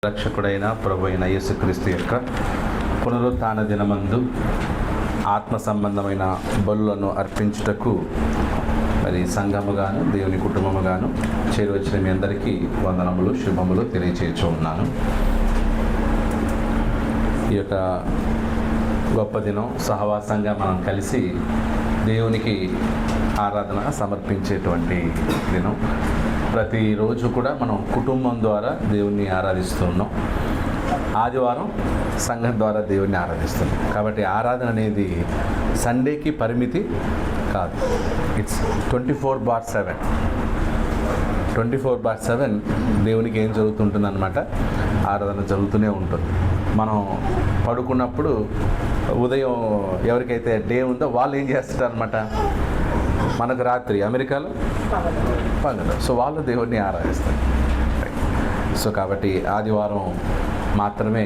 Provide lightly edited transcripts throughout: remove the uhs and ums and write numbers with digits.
రక్షకుడైన ప్రభు అయిన యేసుక్రీస్తు యొక్క పునరుత్థాన దినమందు ఆత్మ సంబంధమైన బలులను అర్పించుటకు మరి సంఘముగాను దేవుని కుటుంబముగాను చేరువచ్చిన మీ అందరికీ వందనములు శుభములు తెలియచేయచ్చు ఉన్నాను. ఈ యొక్క గొప్ప దినం సహవాసంగా మనం కలిసి దేవునికి ఆరాధన సమర్పించేటువంటి దినం. ప్రతిరోజు కూడా మనం కుటుంబం ద్వారా దేవుణ్ణి ఆరాధిస్తున్నాం. ఆదివారం సంఘం ద్వారా దేవుణ్ణి ఆరాధిస్తున్నాం. కాబట్టి ఆరాధన అనేది సండేకి పరిమితి కాదు. ఇట్స్ 24/7. 24/7 దేవునికి ఏం జరుగుతుంటుంది అన్నమాట, ఆరాధన జరుగుతూనే ఉంటుంది. మనం పడుకున్నప్పుడు ఉదయం ఎవరికైతే డే ఉందో వాళ్ళు ఏం చేస్తారనమాట, మనకు రాత్రి, అమెరికాలో పగలు. సో వాళ్ళు దేవుడిని ఆరాధిస్తారు. సో కాబట్టి ఆదివారం మాత్రమే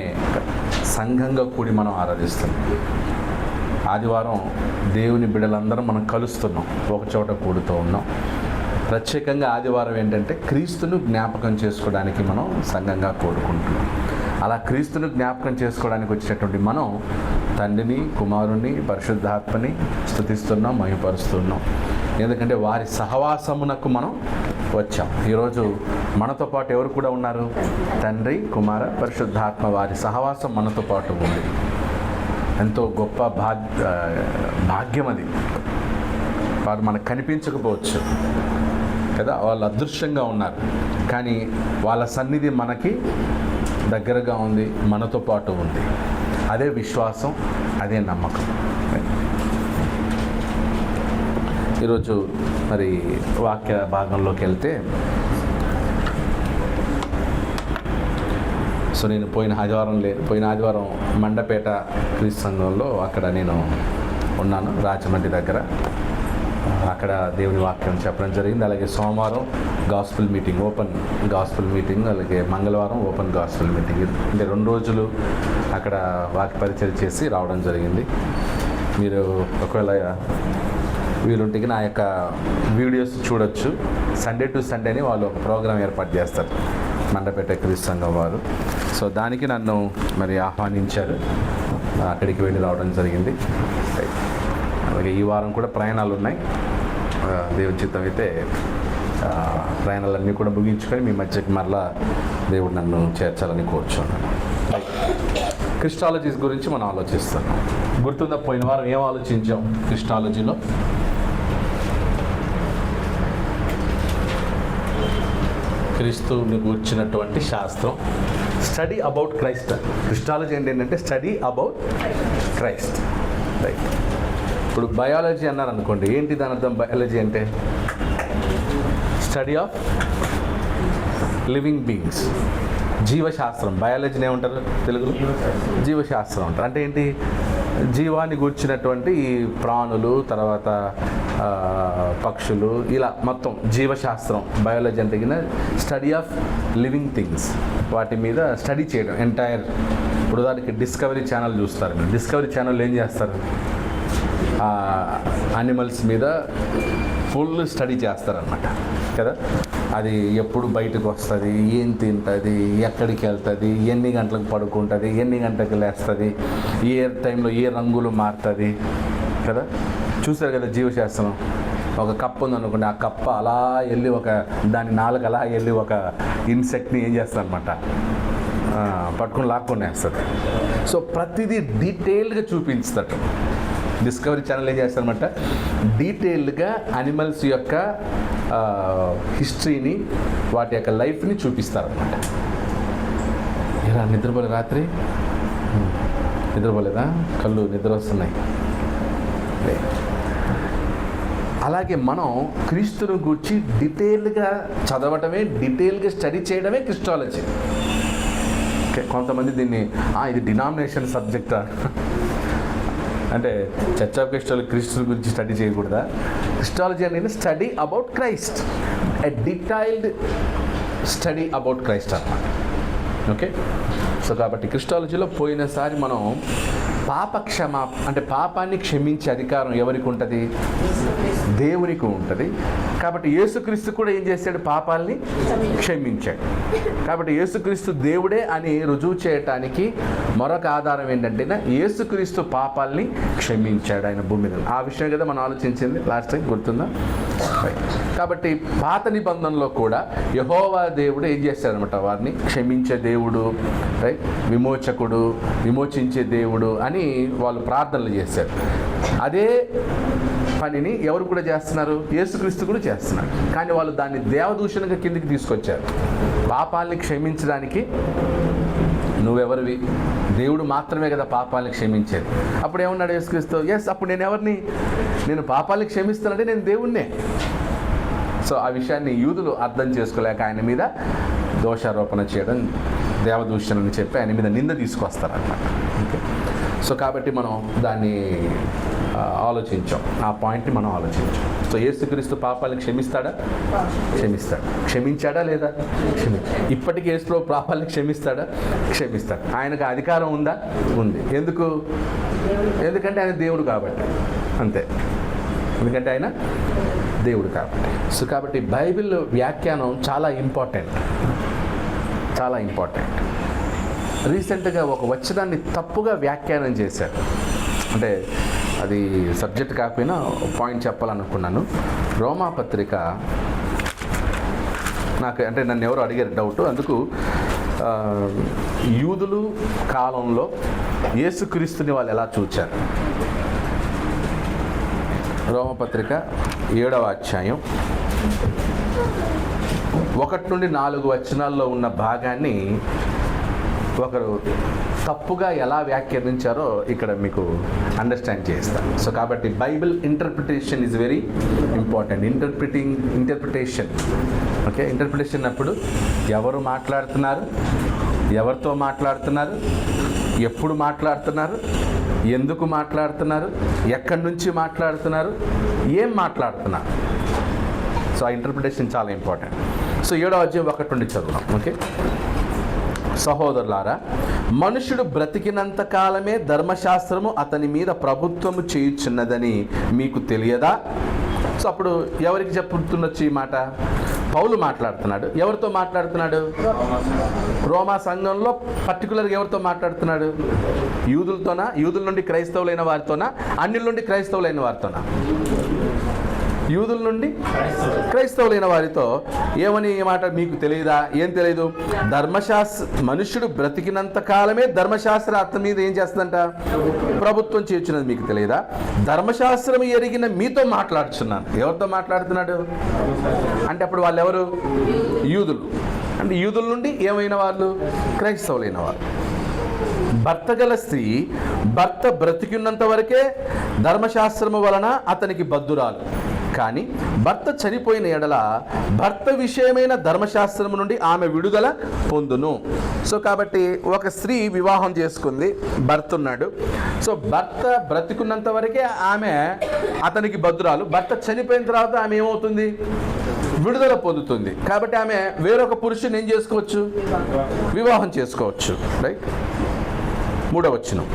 సంఘంగా కూడి మనం ఆరాధిస్తున్నాం. ఆదివారం దేవుని బిడ్డలందరం మనం కలుస్తున్నాం, ఒక చోట కూడుతూ ఉన్నాం. ప్రత్యేకంగా ఆదివారం ఏంటంటే క్రీస్తును జ్ఞాపకం చేసుకోవడానికి మనం సంఘంగా కూడుకుంటున్నాం. అలా క్రీస్తును జ్ఞాపకం చేసుకోవడానికి వచ్చినటువంటి మనం తండ్రిని, కుమారుని, పరిశుద్ధాత్మని స్తుతిస్తున్నాం, మహిమపరుస్తున్నాం. ఎందుకంటే వారి సహవాసమునకు మనం వచ్చాం. ఈరోజు మనతో పాటు ఎవరు కూడా ఉన్నారు? తండ్రి, కుమార, పరిశుద్ధాత్మ, వారి సహవాసం మనతో పాటు ఉంది. ఎంతో గొప్ప భాగ్యం అది. వారు మనకు కనిపించకపోవచ్చు కదా, వాళ్ళు అదృశ్యంగా ఉన్నారు, కానీ వాళ్ళ సన్నిధి మనకి దగ్గరగా ఉంది, మనతో పాటు ఉంది. అదే విశ్వాసం, అదే నమ్మకం. ఈరోజు మరి వాక్య భాగంలోకి వెళ్తే, సో నేను పోయిన ఆదివారం మండపేట క్రీస్తు సంఘంలో అక్కడ నేను ఉన్నాను, రాజమండ్రి దగ్గర. అక్కడ దేవుని వాక్యం చెప్పడం జరిగింది. అలాగే సోమవారం gospel meeting, open gospel meeting, అలాగే మంగళవారం ఓపెన్ గాస్పుల్ మీటింగ్. అంటే 2 రోజులు అక్కడ వాక్య పరిచయం చేసి రావడం జరిగింది. మీరు ఒకవేళ వీలుంటే నా యొక్క వీడియోస్ చూడొచ్చు. సండే టు సండేని వాళ్ళు ఒక ప్రోగ్రాం ఏర్పాటు చేస్తారు, మండపేట క్రీస్తు సంఘం వారు. సో దానికి నన్ను మరి ఆహ్వానించారు, అక్కడికి వెళ్ళి రావడం జరిగింది. అలాగే ఈ వారం కూడా ప్రయాణాలు ఉన్నాయి. దేవుడి చిత్తం అయితే ప్రయాణాలన్నీ కూడా ముగించుకొని మీ మధ్యకి మరలా దేవుడు నన్ను చేర్చాలని కోరుచున్నాను. క్రిస్టాలజీస్ గురించి మనం ఆలోచిస్తున్నాం. గుర్తుందా, పోయిన వారం ఏం ఆలోచించాం? క్రిస్టాలజీలో క్రీస్తుని గూర్చినటువంటి శాస్త్రం, స్టడీ అబౌట్ క్రైస్ట్. క్రిస్టాలజీ ఏంటంటే స్టడీ అబౌట్ క్రైస్ట్, రైట్? ఇప్పుడు బయాలజీ అన్నారు అనుకోండి, ఏంటి దాని అర్థం? బయాలజీ అంటే స్టడీ ఆఫ్ లివింగ్ బీయింగ్స్, జీవశాస్త్రం. బయాలజీని ఏమంటారు తెలుగులో? జీవశాస్త్రం అంటారు. అంటే ఏంటి? జీవాన్ని గూర్చినటువంటి ఈ ప్రాణులు, తర్వాత పక్షులు, ఇలా మొత్తం జీవశాస్త్రం. బయాలజీ అంటే స్టడీ ఆఫ్ లివింగ్ థింగ్స్, వాటి మీద స్టడీ చేయడం ఎంటైర్. ఇప్పుడు దానికి డిస్కవరీ ఛానల్ చూస్తారు. మీరు డిస్కవరీ ఛానల్ ఏం చేస్తారు? యానిమల్స్ మీద ఫుల్ స్టడీ చేస్తారనమాట కదా. అది ఎప్పుడు బయటకు వస్తుంది, ఏం తింటుంది, ఎక్కడికి వెళ్తుంది, ఎన్ని గంటలకు పడుకుంటుంది, ఎన్ని గంటలకు లేస్తుంది, ఏ టైంలో ఏ రంగులు మారుతుంది కదా. చూసారు కదా జీవశాస్త్రం. ఒక కప్ప ఉందనుకోండి, ఆ కప్ప అలా వెళ్ళి దాని నాలుగు అలా వెళ్ళి ఒక ఇన్సెక్ట్ని ఏం చేస్తారనమాట, పట్టుకుని లాక్కొని వేస్తుంది. సో ప్రతిదీ డీటెయిల్డ్గా చూపించుతాడు. డిస్కవరీ ఛానల్ ఏం చేస్తారనమాట, డీటెయిల్డ్గా యానిమల్స్ యొక్క హిస్టరీని, వాటి యొక్క లైఫ్ని చూపిస్తారనమాట. ఇలా నిద్రపోలే రాత్రి? నిద్రపోలేదా? కళ్ళు నిద్ర వస్తున్నాయి. అలాగే మనం క్రీస్తుని గూర్చి డీటెయిల్గా చదవటమే, డీటెయిల్గా స్టడీ చేయడమే క్రిస్టాలజీ. కొంతమంది దీన్ని ఇది డినామినేషన్ సబ్జెక్టా అంటే, చర్చ్ ఆఫ్ క్రిస్టుని గురించి స్టడీ చేయకూడదా? క్రిస్టాలజీ అనేది study about Christ, a detailed study about Christ అన్నమాట. ఓకే, సో కాబట్టి క్రిస్టాలజీలో పోయినసారి మనం అంటే పాపాన్ని క్షమించే అధికారం ఎవరికి ఉంటుంది? దేవునికి ఉంటుంది. కాబట్టి యేసుక్రీస్తు కూడా ఏం చేశాడు? పాపాలని క్షమించాడు. కాబట్టి యేసుక్రీస్తు దేవుడే అని రుజువు చేయటానికి మరొక ఆధారం ఏంటంటే యేసుక్రీస్తు పాపాలని క్షమించాడు ఆయన భూమి మీద. ఆ విషయం కదా మనం ఆలోచించింది లాస్ట్ టైం, గుర్తుందా? కాబట్టి పాత నిబంధనలో కూడా యెహోవా దేవుడు ఏం చేశాడనమాట? వారిని క్షమించే దేవుడు, విమోచకుడు, విమోచించే దేవుడు అని వాళ్ళు ప్రార్థనలు చేశారు. అదే పనిని ఎవరు కూడా చేస్తున్నారు? యేసుక్రీస్తు కూడా చేస్తున్నాడు. కానీ వాళ్ళు దాన్ని దేవదూషణగా కిందికి తీసుకొచ్చారు. పాపాలని క్షమించడానికి నువ్వెవరివి? దేవుడు మాత్రమే కదా పాపాలని క్షమించేది. అప్పుడు ఏమన్నాడు యేసుక్రీస్తు? అప్పుడు నేను ఎవరిని? నేను పాపాలని క్షమిస్తానంటే నేను దేవుణ్ణే. సో ఆ విషయాన్ని యూదులు అర్థం చేసుకోలేక ఆయన మీద దోషారోపణ చేయడం, దేవదూషణ అని చెప్పి ఆయన మీద నింద తీసుకొస్తారన్నమాట. ఓకే, సో కాబట్టి మనం దాన్ని ఆలోచించాం, ఆ పాయింట్ని మనం ఆలోచించాం. సో యేసుక్రీస్తు పాపాలను క్షమిస్తాడా? క్షమిస్తాడు. క్షమించాడా లేదా? ఇప్పటికీ యేసు పాపాలను క్షమిస్తాడా? క్షమిస్తాడు. ఆయనకు అధికారం ఉందా? ఉంది. ఎందుకంటే ఆయన దేవుడు కాబట్టి. అంతే, ఎందుకంటే ఆయన దేవుడు కాబట్టి. సో కాబట్టి బైబిల్ వ్యాఖ్యానం చాలా ఇంపార్టెంట్. రీసెంట్గా ఒక వచనాన్ని తప్పుగా వ్యాఖ్యానం చేశారు. అంటే అది సబ్జెక్ట్ కాకపోయినా పాయింట్ చెప్పాలనుకున్నాను. రోమాపత్రిక నన్ను ఎవరు అడిగారు డౌట్, అందుకు యూదులు కాలంలో యేసుక్రీస్తుని వాళ్ళు ఎలా చూచారు? రోమపత్రిక 7వ అధ్యాయం 1 నుండి 4 వచనాల్లో ఉన్న భాగాన్ని ఒకరు తప్పుగా ఎలా వ్యాఖ్యానించారో ఇక్కడ మీకు అండర్స్టాండ్ చేస్తాను. సో కాబట్టి Bible interpretation is very important. Interpretation okay, interpretation అప్పుడు ఎవరు మాట్లాడుతున్నారు, ఎవరితో మాట్లాడుతున్నారు, ఎప్పుడు మాట్లాడుతున్నారు, ఎందుకు మాట్లాడుతున్నారు, ఎక్కడి నుంచి మాట్లాడుతున్నారు, ఏం మాట్లాడుతున్నారు. సో ఆ ఇంటర్ప్రిటేషన్ చాలా ఇంపార్టెంట్. సో 7వ అధ్యాయం 1 నుండి చదువుదాం. ఓకే, సహోదరులారా, మనుషుడు బ్రతికినంత కాలమే ధర్మశాస్త్రము అతని మీద ప్రభుత్వము చేయుచున్నదని మీకు తెలియదా? సో అప్పుడు ఎవరికి చెప్పుతుండొచ్చు ఈ మాట? పౌలు మాట్లాడుతున్నాడు. ఎవరితో మాట్లాడుతున్నాడు? రోమా సంఘంలో పర్టికులర్గా ఎవరితో మాట్లాడుతున్నాడు? యూదులతోనా? యూదుల నుండి క్రైస్తవులైన వారితోనా? అన్యుల నుండి క్రైస్తవులైన వారితోనా? యూదుల నుండి క్రైస్తవులైన వారితో. ఏమని ఈ మాట మీకు తెలియదా? ఏం తెలియదు? మనుషుడు బ్రతికినంత కాలమే ధర్మశాస్త్రం అతని మీద ఏం చేస్తుందంట? ప్రభుత్వం చేర్చున్నది మీకు తెలియదా? ధర్మశాస్త్రం ఎరిగిన మీతో మాట్లాడుచున్నాను. ఎవరితో మాట్లాడుతున్నాడు అంటే అప్పుడు వాళ్ళు ఎవరు? యూదులు. అంటే యూదుల నుండి ఏమైనా వాళ్ళు? క్రైస్తవులైన వాళ్ళు. భర్త గల స్త్రీ భర్త బ్రతికినంత వరకే ధర్మశాస్త్రము వలన అతనికి బద్ధురాలు. కానీ భర్త చనిపోయిన ఎడల భర్త విషయమైన ధర్మశాస్త్రము నుండి ఆమె విడుదల పొందును. సో కాబట్టి ఒక స్త్రీ వివాహం చేసుకుంది, భర్త ఉన్నాడు. సో భర్త బ్రతికున్నంత వరకే ఆమె అతనికి బద్ధురాలు. భర్త చనిపోయిన తర్వాత ఆమె ఏమవుతుంది? విడుదల పొందుతుంది. కాబట్టి ఆమె వేరొక పురుషుని ఏం చేసుకోవచ్చు? వివాహం చేసుకోవచ్చు. రైట్. 3వ వచనం,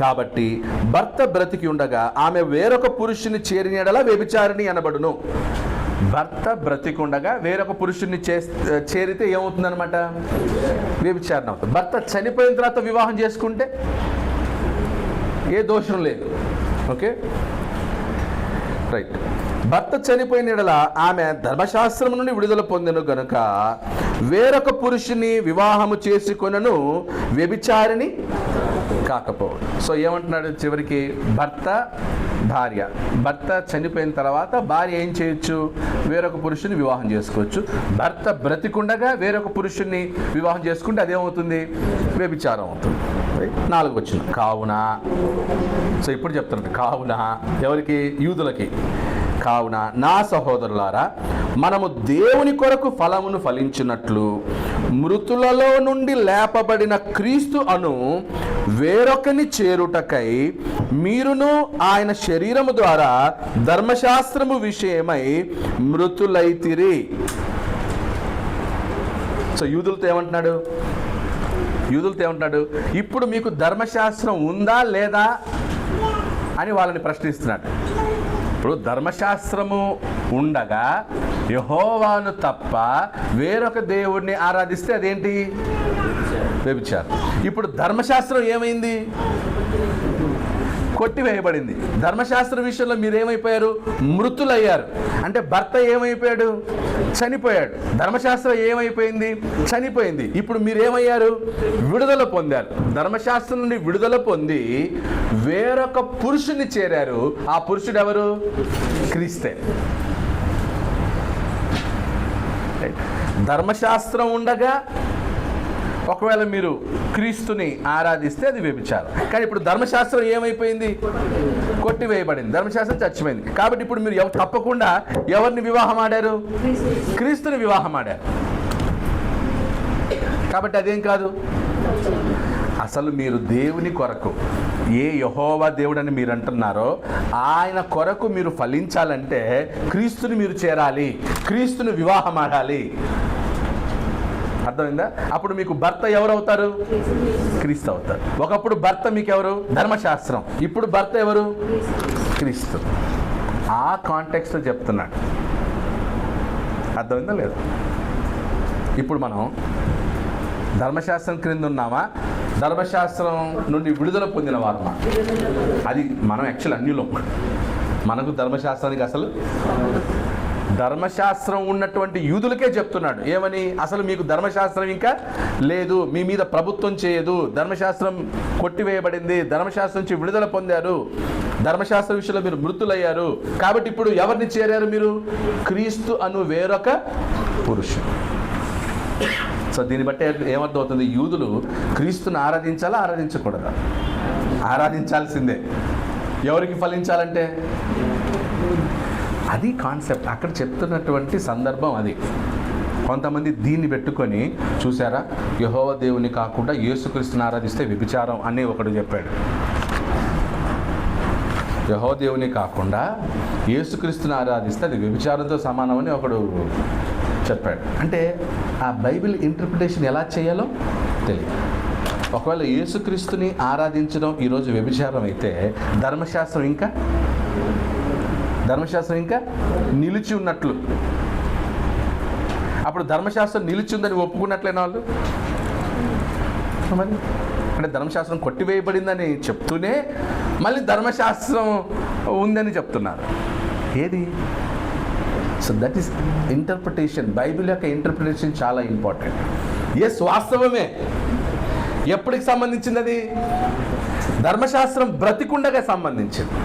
కాబట్టి భర్త బ్రతికి ఉండగా ఆమె వేరొక పురుషుని చేరిన యెడల వ్యభిచారిణి అనబడును. భర్త బ్రతికుండగా వేరొక పురుషుని చేరితే ఏమవుతుందన్నమాట? వ్యభిచారణ అవుతుంది. భర్త చనిపోయిన తర్వాత వివాహం చేసుకుంటే ఏ దోషం లేదు. Okay, right. భర్త చనిపోయిన యెడల ఆమె ధర్మశాస్త్రం నుండి విడుదల పొందెను గనుక వేరొక పురుషుని వివాహము చేసుకొనను, వ్యభిచారిణి కాకపోవడం. సో ఏమంటున్నాడు చివరికి? భార్య భర్త చనిపోయిన తర్వాత భార్య ఏం చేయొచ్చు? వేరొక పురుషుని వివాహం చేసుకోవచ్చు. భర్త బ్రతికుండగా వేరొక పురుషుని వివాహం చేసుకుంటే అదేమవుతుంది? వ్యభిచారం అవుతుంది. 4వ వచనం, కావున. సో ఇప్పుడు చెప్తున్నాడు కావున ఎవరికి? యూదులకి. కావున నా సహోదరులారా, మనము దేవుని కొరకు ఫలమును ఫలించినట్లు మృతులలో నుండి లేపబడిన క్రీస్తు అను వేరొకని చేరుటకై మీరును ఆయన శరీరము ద్వారా ధర్మశాస్త్రము విషయమై మృతులైతిరి. సో యూదులతో ఏమంటున్నాడు? యూదులతో ఏమంటున్నాడు, ఇప్పుడు మీకు ధర్మశాస్త్రం ఉందా లేదా అని వాళ్ళని ప్రశ్నిస్తున్నాడు. ఇప్పుడు ధర్మశాస్త్రము ఉండగా యెహోవాను తప్ప వేరొక దేవుడిని ఆరాధిస్తే అదేంటి? వ్యభిచారం. ఇప్పుడు ధర్మశాస్త్రం ఏమైంది? కొట్టివేయబడింది. ధర్మశాస్త్ర విషయంలో మీరు ఏమైపోయారు? మృతులయ్యారు. అంటే భర్త ఏమైపోయాడు? చనిపోయాడు. ధర్మశాస్త్రం ఏమైపోయింది? చనిపోయింది. ఇప్పుడు మీరేమయ్యారు? విడుదల పొందారు. ధర్మశాస్త్రం నుండి విడుదల పొంది వేరొక పురుషుని చేరారు. ఆ పురుషుడు ఎవరు? క్రీస్తే. ధర్మశాస్త్రం ఉండగా ఒకవేళ మీరు క్రీస్తుని ఆరాధిస్తే అది వ్యభిచారం. కానీ ఇప్పుడు ధర్మశాస్త్రం ఏమైపోయింది? కొట్టివేయబడింది. ధర్మశాస్త్రం చచ్చిపోయింది. కాబట్టి ఇప్పుడు మీరు తప్పకుండా ఎవరిని వివాహం ఆడారు? క్రీస్తుని వివాహం ఆడారు. కాబట్టి అదేం కాదు. అసలు మీరు దేవుని కొరకు, ఏ యెహోవా దేవుడని మీరు అంటున్నారో ఆయన కొరకు మీరు ఫలించాలంటే క్రీస్తుని మీరు చేరాలి, క్రీస్తుని వివాహం ఆడాలి. అర్థమైందా? అప్పుడు మీకు భర్త ఎవరు అవుతారు? క్రీస్తు అవుతారు. ఒకప్పుడు భర్త మీకు ఎవరు? ధర్మశాస్త్రం. ఇప్పుడు భర్త ఎవరు? క్రీస్తు. ఆ కాంటెక్స్ట్లో చెప్తున్నాడు. అర్థమైందా లేదా? ఇప్పుడు మనం ధర్మశాస్త్రం క్రింద ఉన్నామా, ధర్మశాస్త్రం నుండి విడుదల పొందిన వారమా? అది మనం యాక్చువల్ అన్యులం. మనకు ధర్మశాస్త్రానికి అసలు ధర్మశాస్త్రం ఉన్నటువంటి యూదులకే చెప్తున్నాడు ఏమని? అసలు మీకు ధర్మశాస్త్రం ఇంకా లేదు, మీ మీద ప్రభుత్వం చేయదు, ధర్మశాస్త్రం కొట్టివేయబడింది, ధర్మశాస్త్రం నుంచి విడుదల పొందారు, ధర్మశాస్త్ర విషయంలో మీరు మృతులయ్యారు. కాబట్టి ఇప్పుడు ఎవరిని చేరారు మీరు? క్రీస్తు అను వేరొక పురుషుడు. సో దీన్ని బట్టి ఏమర్థం అవుతుంది? యూదులు క్రీస్తుని ఆరాధించాలా, ఆరాధించకూడదా? ఆరాధించాల్సిందే. ఎవరికి ఫలించాలంటే అది కాన్సెప్ట్. అక్కడ చెప్తున్నటువంటి సందర్భం అది. కొంతమంది దీన్ని పెట్టుకొని చూసారా, యెహోవా దేవుని కాకుండా యేసుక్రీస్తుని ఆరాధిస్తే వ్యభిచారం అని ఒకడు చెప్పాడు. యెహోవా దేవుని కాకుండా యేసుక్రీస్తుని ఆరాధిస్తే అది వ్యభిచారంతో సమానమని ఒకడు చెప్పాడు. అంటే ఆ బైబిల్ ఇంటర్ప్రిటేషన్ ఎలా చేయాలో తెలియదు. ఒకవేళ యేసుక్రీస్తుని ఆరాధించడం ఈరోజు వ్యభిచారం అయితే ధర్మశాస్త్రం ఇంకా నిలిచి ఉన్నట్లు. అప్పుడు ధర్మశాస్త్రం నిలిచి ఉందని ఒప్పుకున్నట్లేనా వాళ్ళు? మరి అంటే ధర్మశాస్త్రం కొట్టివేయబడిందని చెప్తూనే మళ్ళీ ధర్మశాస్త్రం ఉందని చెప్తున్నారు. ఏది? So that is interpretation. Bible యొక్క ఇంటర్ప్రిటేషన్ చాలా ఇంపార్టెంట్. ఎస్, వాస్తవమే. ఎప్పటికి సంబంధించింది అది? ధర్మశాస్త్రం బ్రతికుండగా సంబంధించింది.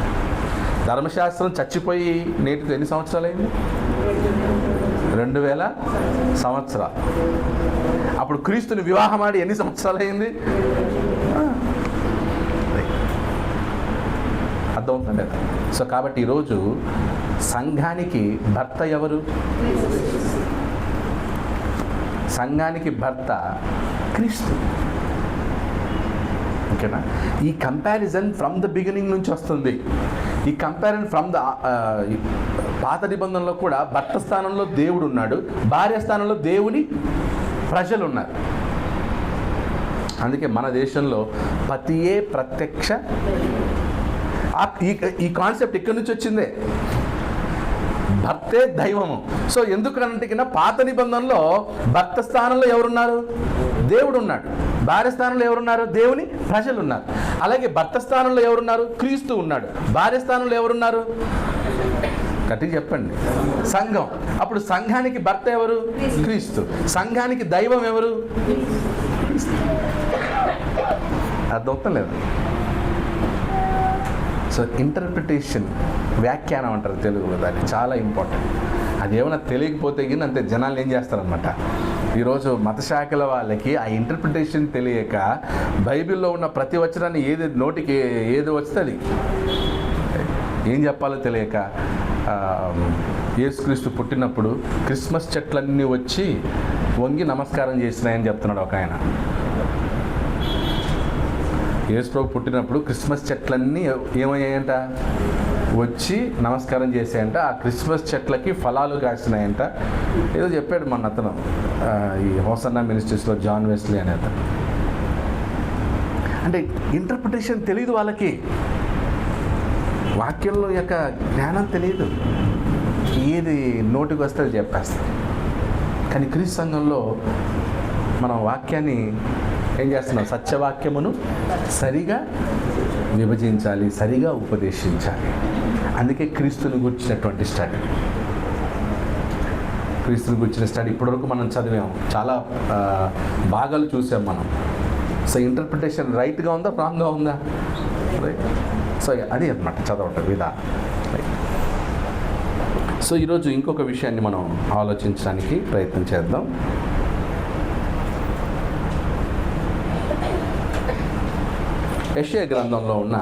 ధర్మశాస్త్రం చచ్చిపోయి నేటికి ఎన్ని సంవత్సరాలు అయింది? 2000 సంవత్సరాలు. అప్పుడు క్రీస్తుని వివాహం ఆడి ఎన్ని సంవత్సరాలు అయింది? అర్థమవుతుంది. సో కాబట్టి ఈరోజు సంఘానికి భర్త ఎవరు? సంఘానికి భర్త క్రీస్తు. ఓకేనా? ఈ కంపారిజన్ ఫ్రమ్ ద బిగినింగ్ నుంచి వస్తుంది. ఈ కంపారిజన్ ఫ్రమ్ ద పాత నిబంధనలో కూడా భర్త స్థానంలో దేవుడు ఉన్నాడు, భార్య స్థానంలో దేవుని ప్రజలు ఉన్నారు. అందుకే మన దేశంలో పతియే ప్రత్యక్ష. ఈ కాన్సెప్ట్ ఇక్కడి నుంచి వచ్చిందే. భర్తే దైవము. సో ఎందుకంటే పాత నిబంధనలో భర్త స్థానంలో ఎవరున్నారు? దేవుడు ఉన్నాడు. భార్య స్థానంలో ఎవరున్నారు? దేవుని ప్రజలు ఉన్నారు. అలాగే భర్త స్థానంలో ఎవరున్నారు? క్రీస్తు ఉన్నాడు. భార్య స్థానంలో ఎవరున్నారు? గట్టిగా చెప్పండి. సంఘం. అప్పుడు సంఘానికి భర్త ఎవరు? క్రీస్తు. సంఘానికి దైవం ఎవరు? అర్థం లేదు. సో ఇంటర్ప్రిటేషన్, వ్యాఖ్యానం అంటారు తెలుగులో, దాన్ని చాలా ఇంపార్టెంట్. అది ఏమైనా తెలియకపోతే కానీ అంతే జనాలు ఏం చేస్తారనమాట. ఈరోజు మతశాఖల వాళ్ళకి ఆ ఇంటర్ప్రిటేషన్ తెలియక బైబిల్లో ఉన్న ప్రతి వచనాన్ని నోటికి ఏది వస్తే అది ఏం చెప్పాలో తెలియక, యేసుక్రీస్తు పుట్టినప్పుడు క్రిస్మస్ చెట్లన్నీ వచ్చి వంగి నమస్కారం చేసినాయని చెప్తున్నాడు ఒక ఆయన. యేసుప్రభు పుట్టినప్పుడు క్రిస్మస్ చెట్లన్నీ ఏమయ్యాయంట? వచ్చి నమస్కారం చేసాయంట. ఆ క్రిస్మస్ చెట్లకి ఫలాలు కాసినాయంట. ఏదో చెప్పాడు మన అతను, ఈ హోసన్నా మినిస్ట్రీస్లో జాన్ వెస్లీ అనే అతను. అంటే ఇంటర్ప్రిటేషన్ తెలియదు వాళ్ళకి, వాక్యంలో యొక్క జ్ఞానం తెలియదు, ఏది నోటికి వస్తే అది చెప్పేస్తారు. కానీ క్రీస్తు సంఘంలో మనం వాక్యాన్ని ఏం చేస్తున్నాం? సత్యవాక్యమును సరిగా విభజించాలి, సరిగా ఉపదేశించాలి. అందుకే క్రీస్తుని గురించినటువంటి స్టడీ, క్రీస్తుని గురించిన స్టడీ ఇప్పటివరకు మనం చదివాము, చాలా భాగాలు చూసాం మనం. సో ఇంటర్ప్రిటేషన్ రైట్గా ఉందా, రాంగ్గా ఉందా? రైట్. సో అది అన్నమాట చదవటం విధానం. రైట్. సో ఈరోజు ఇంకొక విషయాన్ని మనం ఆలోచించడానికి ప్రయత్నం చేద్దాం. యెషయా గ్రంథంలో ఉన్న,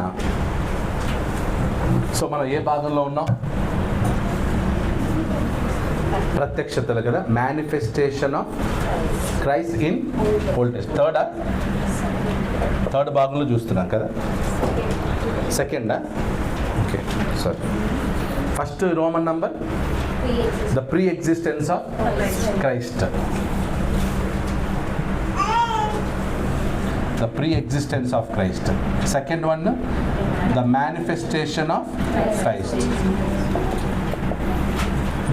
సో మనం ఏ భాగంలో ఉన్నాం? ప్రత్యక్షతలు కదా, manifestation of Christ in Old Testament. Third భాగంలో చూస్తున్నాం కదా. సెకండా? Okay, sorry. First Roman number the pre existence of Christ. The pre-existence of Christ. Second one, the manifestation of Christ.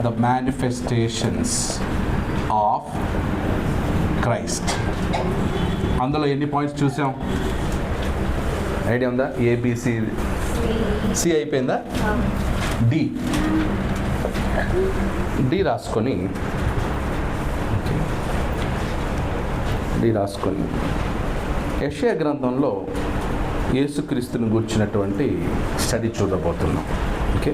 The manifestations of Christ. అందులో ఎన్ని points చూసాం? Idea ఉందా? ABC, C అయిపోయిందా? D రాసుకొని యెషయా గ్రంథంలో యేసుక్రీస్తుని గుర్చినటువంటి స్టడీ చూడబోతున్నాం. ఓకే,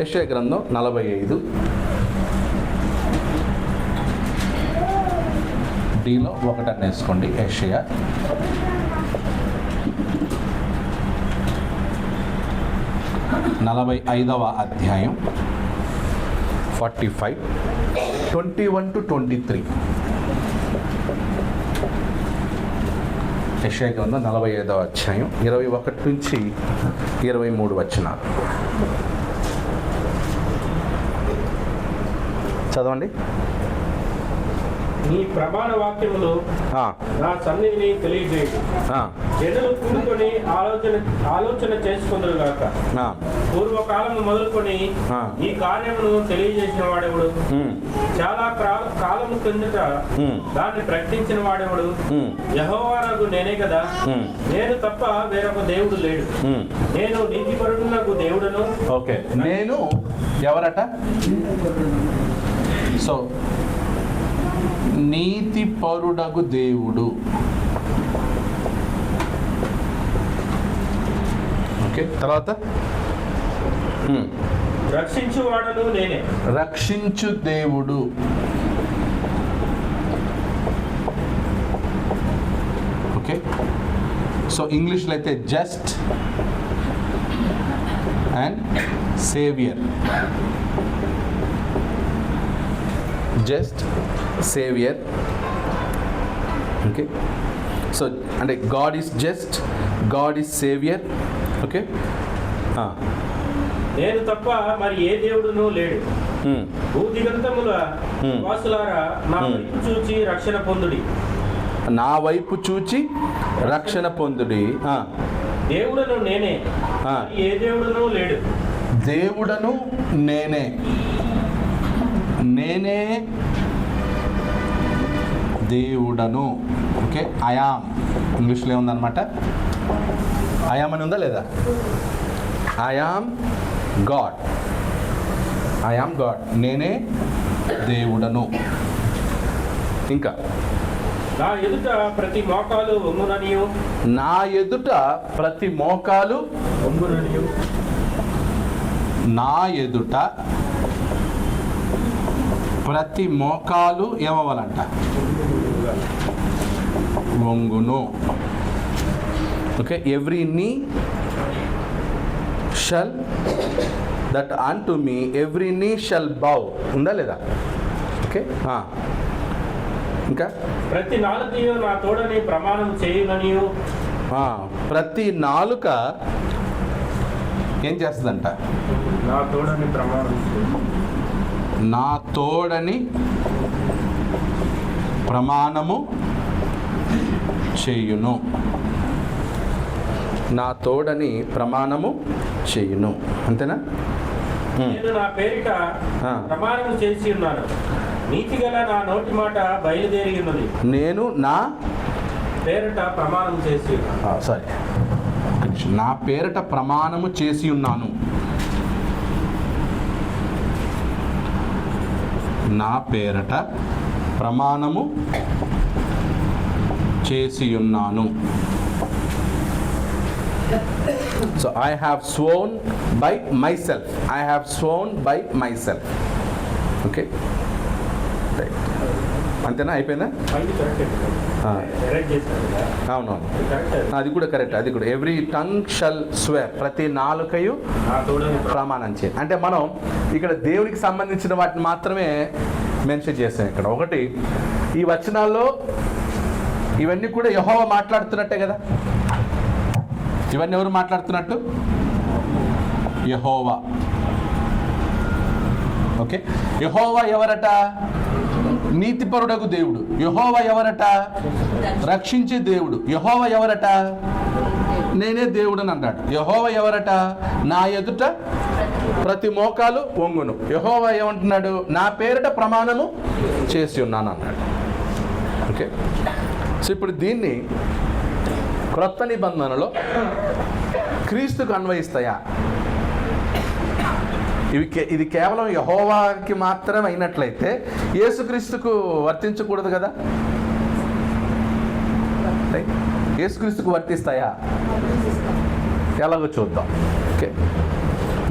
యెషయా గ్రంథం 45 డిలో 1 వేసుకోండి. యెషయా 45వ అధ్యాయం 45, 21 to 23. యెషయా గ్రంథం 45వ అధ్యాయం 21 నుంచి 23 వచనాలు చదవండి. నీ ప్రమాణ వాక్యములు నా సన్నిధిని తెలియజేయదు. జనులు కూడుకొని ఆలోచన చేసుకుందరు గాక. పూర్వకాలము మొదలుకొని ఈ కార్యమును తెలియజేసిన వాడెవడు? చాలా కాలము కిందట దాన్ని ప్రకటించిన వాడెవడు? యెహోవానగు నేనే కదా. నేను తప్ప వేరొక దేవుడు లేడు. నేను నీతిపరుడునగు దేవుడను. ఓకే, నేను ఎవరట? సో నీతిపరుడగు దేవుడు. ఓకే, తర్వాత రక్షించువాడను నేనే. రక్షించు దేవుడు. ఓకే, సో ఇంగ్లీష్లో అయితే just and saviour. Just saviour. Okay, so అంటే God is just, God is saviour. Okay, నేను తప్ప మరి ఏ దేవుడును లేడు. భూదిగంతముల వాసులారా నా వైపు చూచి రక్షణ పొందుడి. నా వైపు చూచి రక్షణ పొందుడి. దేవుడను నేనే, ఏ దేవుడును లేడు. దేవుడను నేనే, నేనే దేవుడను. ఓకే, ఐయామ్ ఇంగ్లీష్లో ఏముందనమాట? ఐయామ్ అని ఉందా లేదా? ఐయామ్ గాడ్, ఐయామ్ గాడ్, నేనే దేవుడను. ఇంకా నా ఎదుట ప్రతి మోకాలు వంగుననియు. నా ఎదుట ప్రతి మోకాలు వంగుననియు. నా ఎదుట ప్రతి మోకాలు ఏమవ్వాలంట? వంగును. Okay, every knee shall that unto me every knee shall bow. ఉందా లేదా? ఓకే, ఇంకా ప్రతి నాలుకయు నా తోడని ప్రమాణం చేయుననియు. ప్రతి నాలుక ఏం చేస్తుందంట? నా తోడని ప్రమాణం. నా తోడని ప్రమాణము చేయును. నా తోడని ప్రమాణము చేయును. అంతేనా? నేను నా పేరిట ప్రమాణం చేసి ఉన్నాను, నీతిగల నా నోటి మాట బయలుదేరి ఉన్నది. నేను నా పేరిట ప్రమాణం చేసి ఉన్నాను. సారీ, నా పేరిట ప్రమాణము చేసి ఉన్నాను. నా పేరట ప్రమాణము చేసి ఉన్నాను. So I have sworn by myself. I have sworn by myself. Okay? Right. అంతేనా? అయిపోయిందా? అవునవును, అది కూడా కరెక్ట్. అది కూడా ఎవ్రీ టంగ్ షల్ స్వేర్, ప్రతి నాలుకయు ప్రమాణం చేయాలి. అంటే మనం ఇక్కడ దేవునికి సంబంధించిన వాటిని మాత్రమే మెన్షన్ చేస్తాం. ఇక్కడ ఒకటి, ఈ వచనాల్లో ఇవన్నీ కూడా యెహోవా మాట్లాడుతున్నట్టే కదా. ఇవన్నీ ఎవరు మాట్లాడుతున్నట్టు? యెహోవా. ఓకే, యెహోవా ఎవరట? నీతిపరుడగు దేవుడు. యెహోవా ఎవరట? రక్షించే దేవుడు. యెహోవా ఎవరట? నేనే దేవుడు అని అన్నాడు. యెహోవా ఎవరట? నా ఎదుట ప్రతి మోకాలు వంగును. యెహోవా ఏమంటున్నాడు? నా పేరిట ప్రమాణము చేసి ఉన్నాను అన్నాడు. ఓకే, సో ఇప్పుడు దీన్ని క్రొత్త నిబంధనలో క్రీస్తుకు అన్వయిస్తాయా? ఇది కేవలం యెహోవాకి మాత్రమే అయినట్లయితే యేసుక్రీస్తుకు వర్తించకూడదు కదా. యేసుక్రీస్తుకు వర్తిస్తాయా? ఎలాగో చూద్దాం. ఓకే,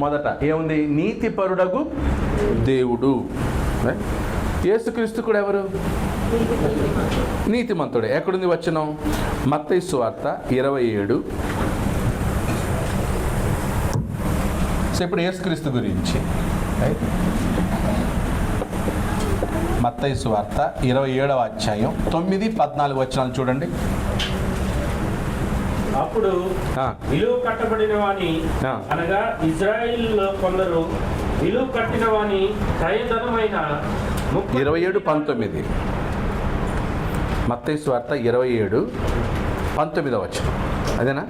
మొదట ఏముంది? నీతిపరుడగు దేవుడు. యేసుక్రీస్తు కూడా ఎవరు? నీతిమంతుడే. ఎక్కడుంది వచనం? మత్తయి సువార్త 27. సో ఇప్పుడు యేసుక్రీస్తు గురించి మత్తయి సువార్త 27వ అధ్యాయం 9-14 వచనాలు చూడండి. అప్పుడు విలువ కట్టబడిన వాని, అనగా ఇజ్రాయిల్లో కొందరు విలువ కట్టిన వాని క్రయధనమైన 27-19. మత్తయి సువార్త 27:19 వచనం. అదేనా?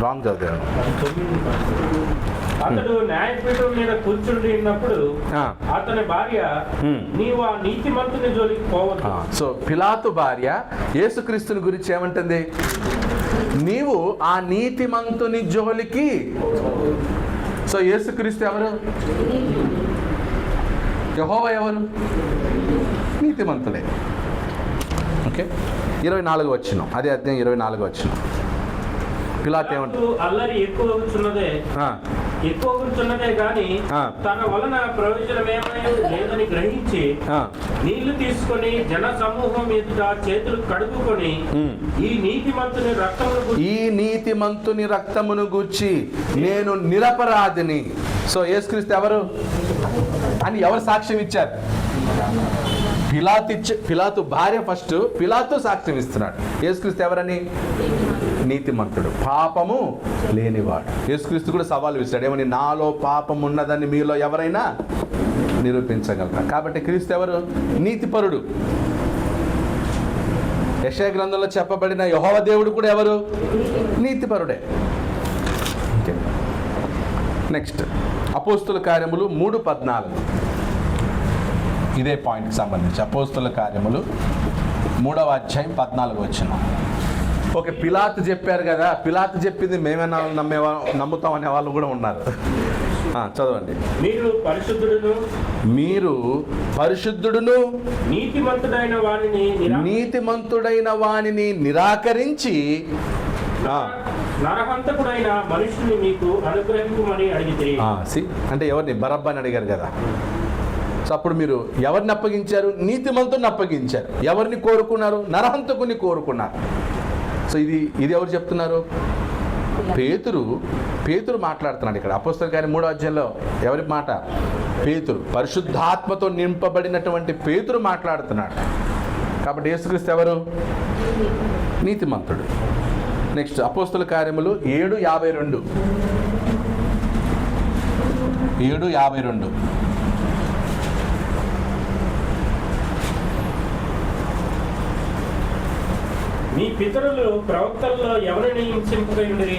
రాంగ్ చదివాను. అతడు న్యాయపీఠం మీద కూర్చుండి ఉన్నప్పుడు అతని భార్య, నీవు ఆ నీతిమంతుని జోలికి పోవద్దు. సో పిలాతు భార్య యేసుక్రీస్తుని గురించి ఏమంటుంది? నీవు ఆ నీతిమంతుని జోలికి. సో యేసుక్రీస్తు ఎవరు? యెహోవా ఎవరు? నీతిమంతుడే. ఓకే, 24 వచనం, అదే అధ్యాయం 24 వచనం. పిలాతు ఏమంటారు? అల్లరి ఎక్కువ కూర్చున్నదే గాని తన వలన ప్రయోజనమేమీ లేదని గ్రహించి నీళ్లు తీసుకొని జన సమూహం ఎదుట చేతులు కడుగుకొని ఈ నీతిమంతుని రక్తమును గూర్చి నేను నిరపరాధిని. సో యేసుక్రీస్తు ఎవరు అని ఎవరు సాక్ష్యం ఇచ్చారు? పిలాతు భార్య ఫస్ట్, పిలాతు సాక్ష్యం ఇస్తున్నాడు. యేసుక్రీస్తు ఎవరని? నీతిమంతుడు, పాపము లేనివాడు. యేసుక్రీస్తు కూడా సవాలు ఇస్తాడు. ఏమని? నాలో పాపం ఉన్నదని మీలో ఎవరైనా నిరూపించగలరా? కాబట్టి క్రీస్తు ఎవరు? నీతిపరుడు. యెషయా గ్రంథంలో చెప్పబడిన యెహోవా దేవుడు కూడా ఎవరు? నీతిపరుడే. నెక్స్ట్ అపోస్తుల కార్యములు 3:14. ఇదే పాయింట్కి సంబంధించి అపోస్తుల కార్యములు 3వ అధ్యాయం 14 వచనం. ఓకే, పిలాతు చెప్పారు కదా, పిలాతు చెప్పింది మేమైనా నమ్ముతాం అనే వాళ్ళు కూడా ఉన్నారు. చదవండి. మీరు పరిశుద్ధుడును నీతిమంతుడైన వానిని నిరాకరించి నరహంతకుడైన మనుషుని మీకు అనుగ్రహించమని అడిగితే. అంటే ఎవరిని? బరబ్బని అడిగారు కదా. సో అప్పుడు మీరు ఎవరిని అప్పగించారు? నీతిమంతుని అప్పగించారు. ఎవరిని కోరుకున్నారు? నరహంతకుని కోరుకున్నారు. సో ఇది ఎవరు చెప్తున్నారు? పేతురు మాట్లాడుతున్నాడు ఇక్కడ. అపోస్తల కార్యం 3వ అధ్యాయంలో ఎవరి మాట? పేతురు, పరిశుద్ధాత్మతో నింపబడినటువంటి పేతురు మాట్లాడుతున్నాడు. కాబట్టి యేసుక్రీస్తు ఎవరు? నీతిమంతుడు. నెక్స్ట్ అపోస్తల కార్యములు 7:52. 7:52. మీ పితరులు ప్రవక్తల్లో ఎవరిని హింసింపగలిగినది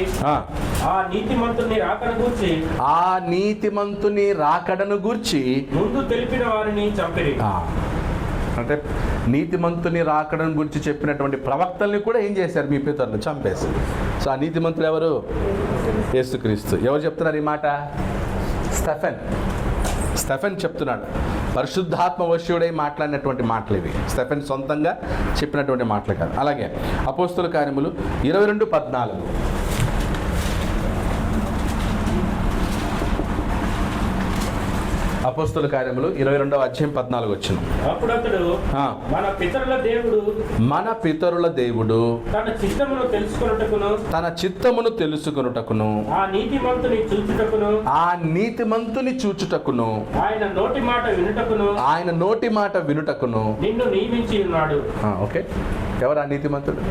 ఆ నీతిమంతుని రాకను గూర్చి ఆ నీతిమంతుని రాకడను గూర్చి ముందు తెలిపిన వారిని చంపిరి. అంటే నీతిమంతుని రాకడను గురించి చెప్పినటువంటి ప్రవక్తల్ని కూడా ఏం చేశారు? మీ పితరులు చంపేశారు. సో ఆ నీతిమంతులు ఎవరు? యేసుక్రీస్తు. ఎవరు చెప్తున్నారు ఈ మాట? స్టెఫెన్ చెప్తున్నాడు. పరిశుద్ధాత్మ వశ్యుడై మాట్లాడినటువంటి మాటలు ఇవి. స్టెఫెన్ సొంతంగా చెప్పినటువంటి మాటలు కాదు. అలాగే అపోస్తుల కార్యములు 22:14. అపోస్తుల కార్యములు 22:14 వచ్చిన. అప్పుడు అతడు మన పితరుల దేవుడు తన చిత్తమును తెలుసుకొనుటకును ఆ నీతిమంతుని చూచుటకును ఆయన నోటి మాట వినుటకును నిన్ను నియమించి ఉన్నాడు. ఓకే, ఎవరు ఆ నీతిమంతుడు?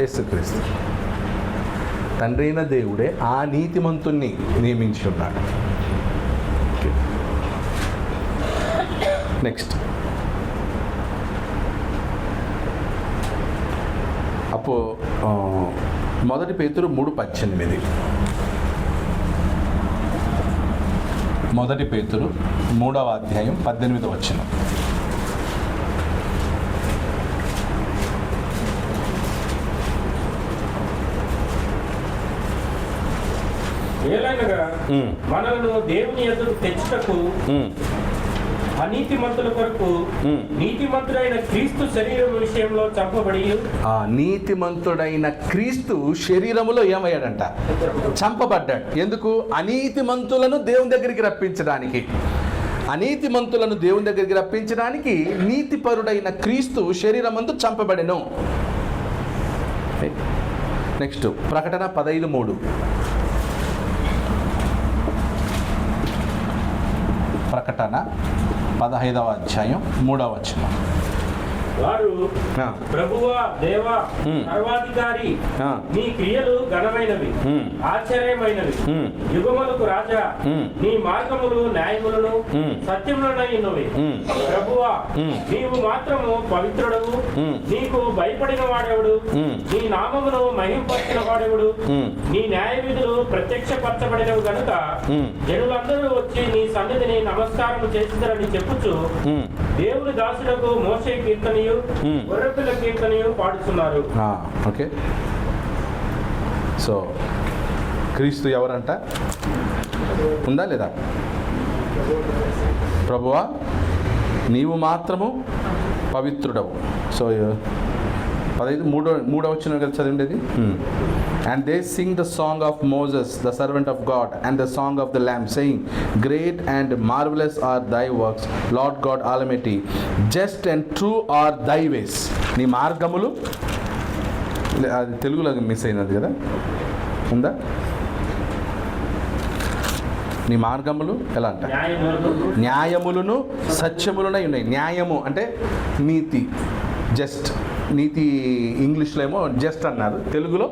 యేసుక్రీస్తు. తండ్రి అయిన దేవుడే ఆ నీతిమంతుణ్ణి నియమించి ఉన్నాడు. నెక్స్ట్ మొదటి పేతురు 3:18. మొదటి పేతురు 3వ అధ్యాయం 18వ వచనం. ఏలైనగా మనలను దేవుని ఎదురు తెచ్చుటకు అనీతిమంతుల కొరకు నీతిమంతుడైన క్రీస్తు శరీరం విషయంలో చంపబడి ఆ నీతిమంతుడైన క్రీస్తు శరీరములో ఏమయ్యాడంట? చంపబడ్డాడు. ఎందుకు? అనీతిమంతులను దేవుని దగ్గరికి రప్పించడానికి. అనీతిమంతులను దేవుని దగ్గరికి రప్పించడానికి నీతిపరుడైన క్రీస్తు శరీరమందు చంపబడెను. నెక్స్ట్ ప్రకటన 15:3. ప్రకటన 15వ అధ్యాయం 3వ వచనం. వారు ప్రభువా దేవా సర్వాధికారి, నీ క్రియలు ఘనమైనవి, ఆశ్చర్యమైనవి, యుగములకు రాజా, నీ మార్గములు న్యాయములను సత్యములనైనవి. ప్రభువా నీవు మాత్రము పవిత్రుడవు, నీకు భయపడిన వాడెవడు? నీ నామమును మహింపరిచిన వాడెవడు? నీ న్యాయ విధులు ప్రత్యక్షపరచబడినవి గనుక జనులందరూ వచ్చి నీ సన్నిధిని నమస్కారం చేసిదరని చెప్పుచు దేవుని దాసులకు మోషే కీర్తనయు గొర్రెపిల్ల కీర్తనయు పాడుతున్నారు. ఓకే, సో క్రీస్తు ఎవరంట? ఉందా లేదా? ప్రభువా నీవు మాత్రము పవిత్రుడవు. సో 15:3 వచ్చిన కదా చదివిండేది. And they sing the song of Moses, the servant of God, and the song of the Lamb, saying, Great and marvelous are thy works, Lord God Almighty. Just and true are thy ways. నీ మార్గములు, అది తెలుగులో miss అయినది కదా, ఉందా? నీ మార్గములు ఎలా అంట? న్యాయములను సత్యములునై ఉన్నాయి. న్యాయము అంటే నీతి, జస్ట్. నీతి ఇంగ్లీష్లో ఏమో జస్ట్ అన్నారు, తెలుగులో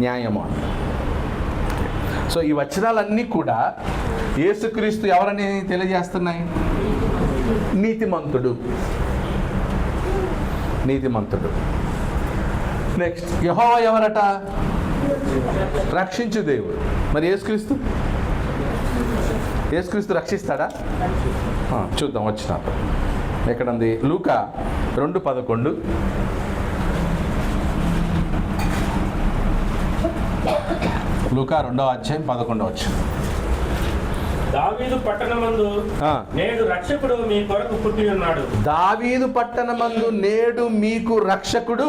న్యాయము. సో ఈ వచనాలన్నీ కూడా యేసుక్రీస్తు ఎవరని తెలియజేస్తున్నాయి? నీతిమంతుడు. నెక్స్ట్ యెహోవా ఎవరట? రక్షించు దేవుడు. మరి యేసుక్రీస్తు రక్షిస్తాడా? చూద్దాం వచ్చినాక. ఎక్కడుంది? లూకా 2:11. లూకా 2వ అధ్యాయం 11వ వచనం. దావీదు పట్టణమందు నేడు రక్షకుడు మీ కొరకు పుట్టి ఉన్నాడు. దావీదు పట్టణమందు నేడు మీకు రక్షకుడు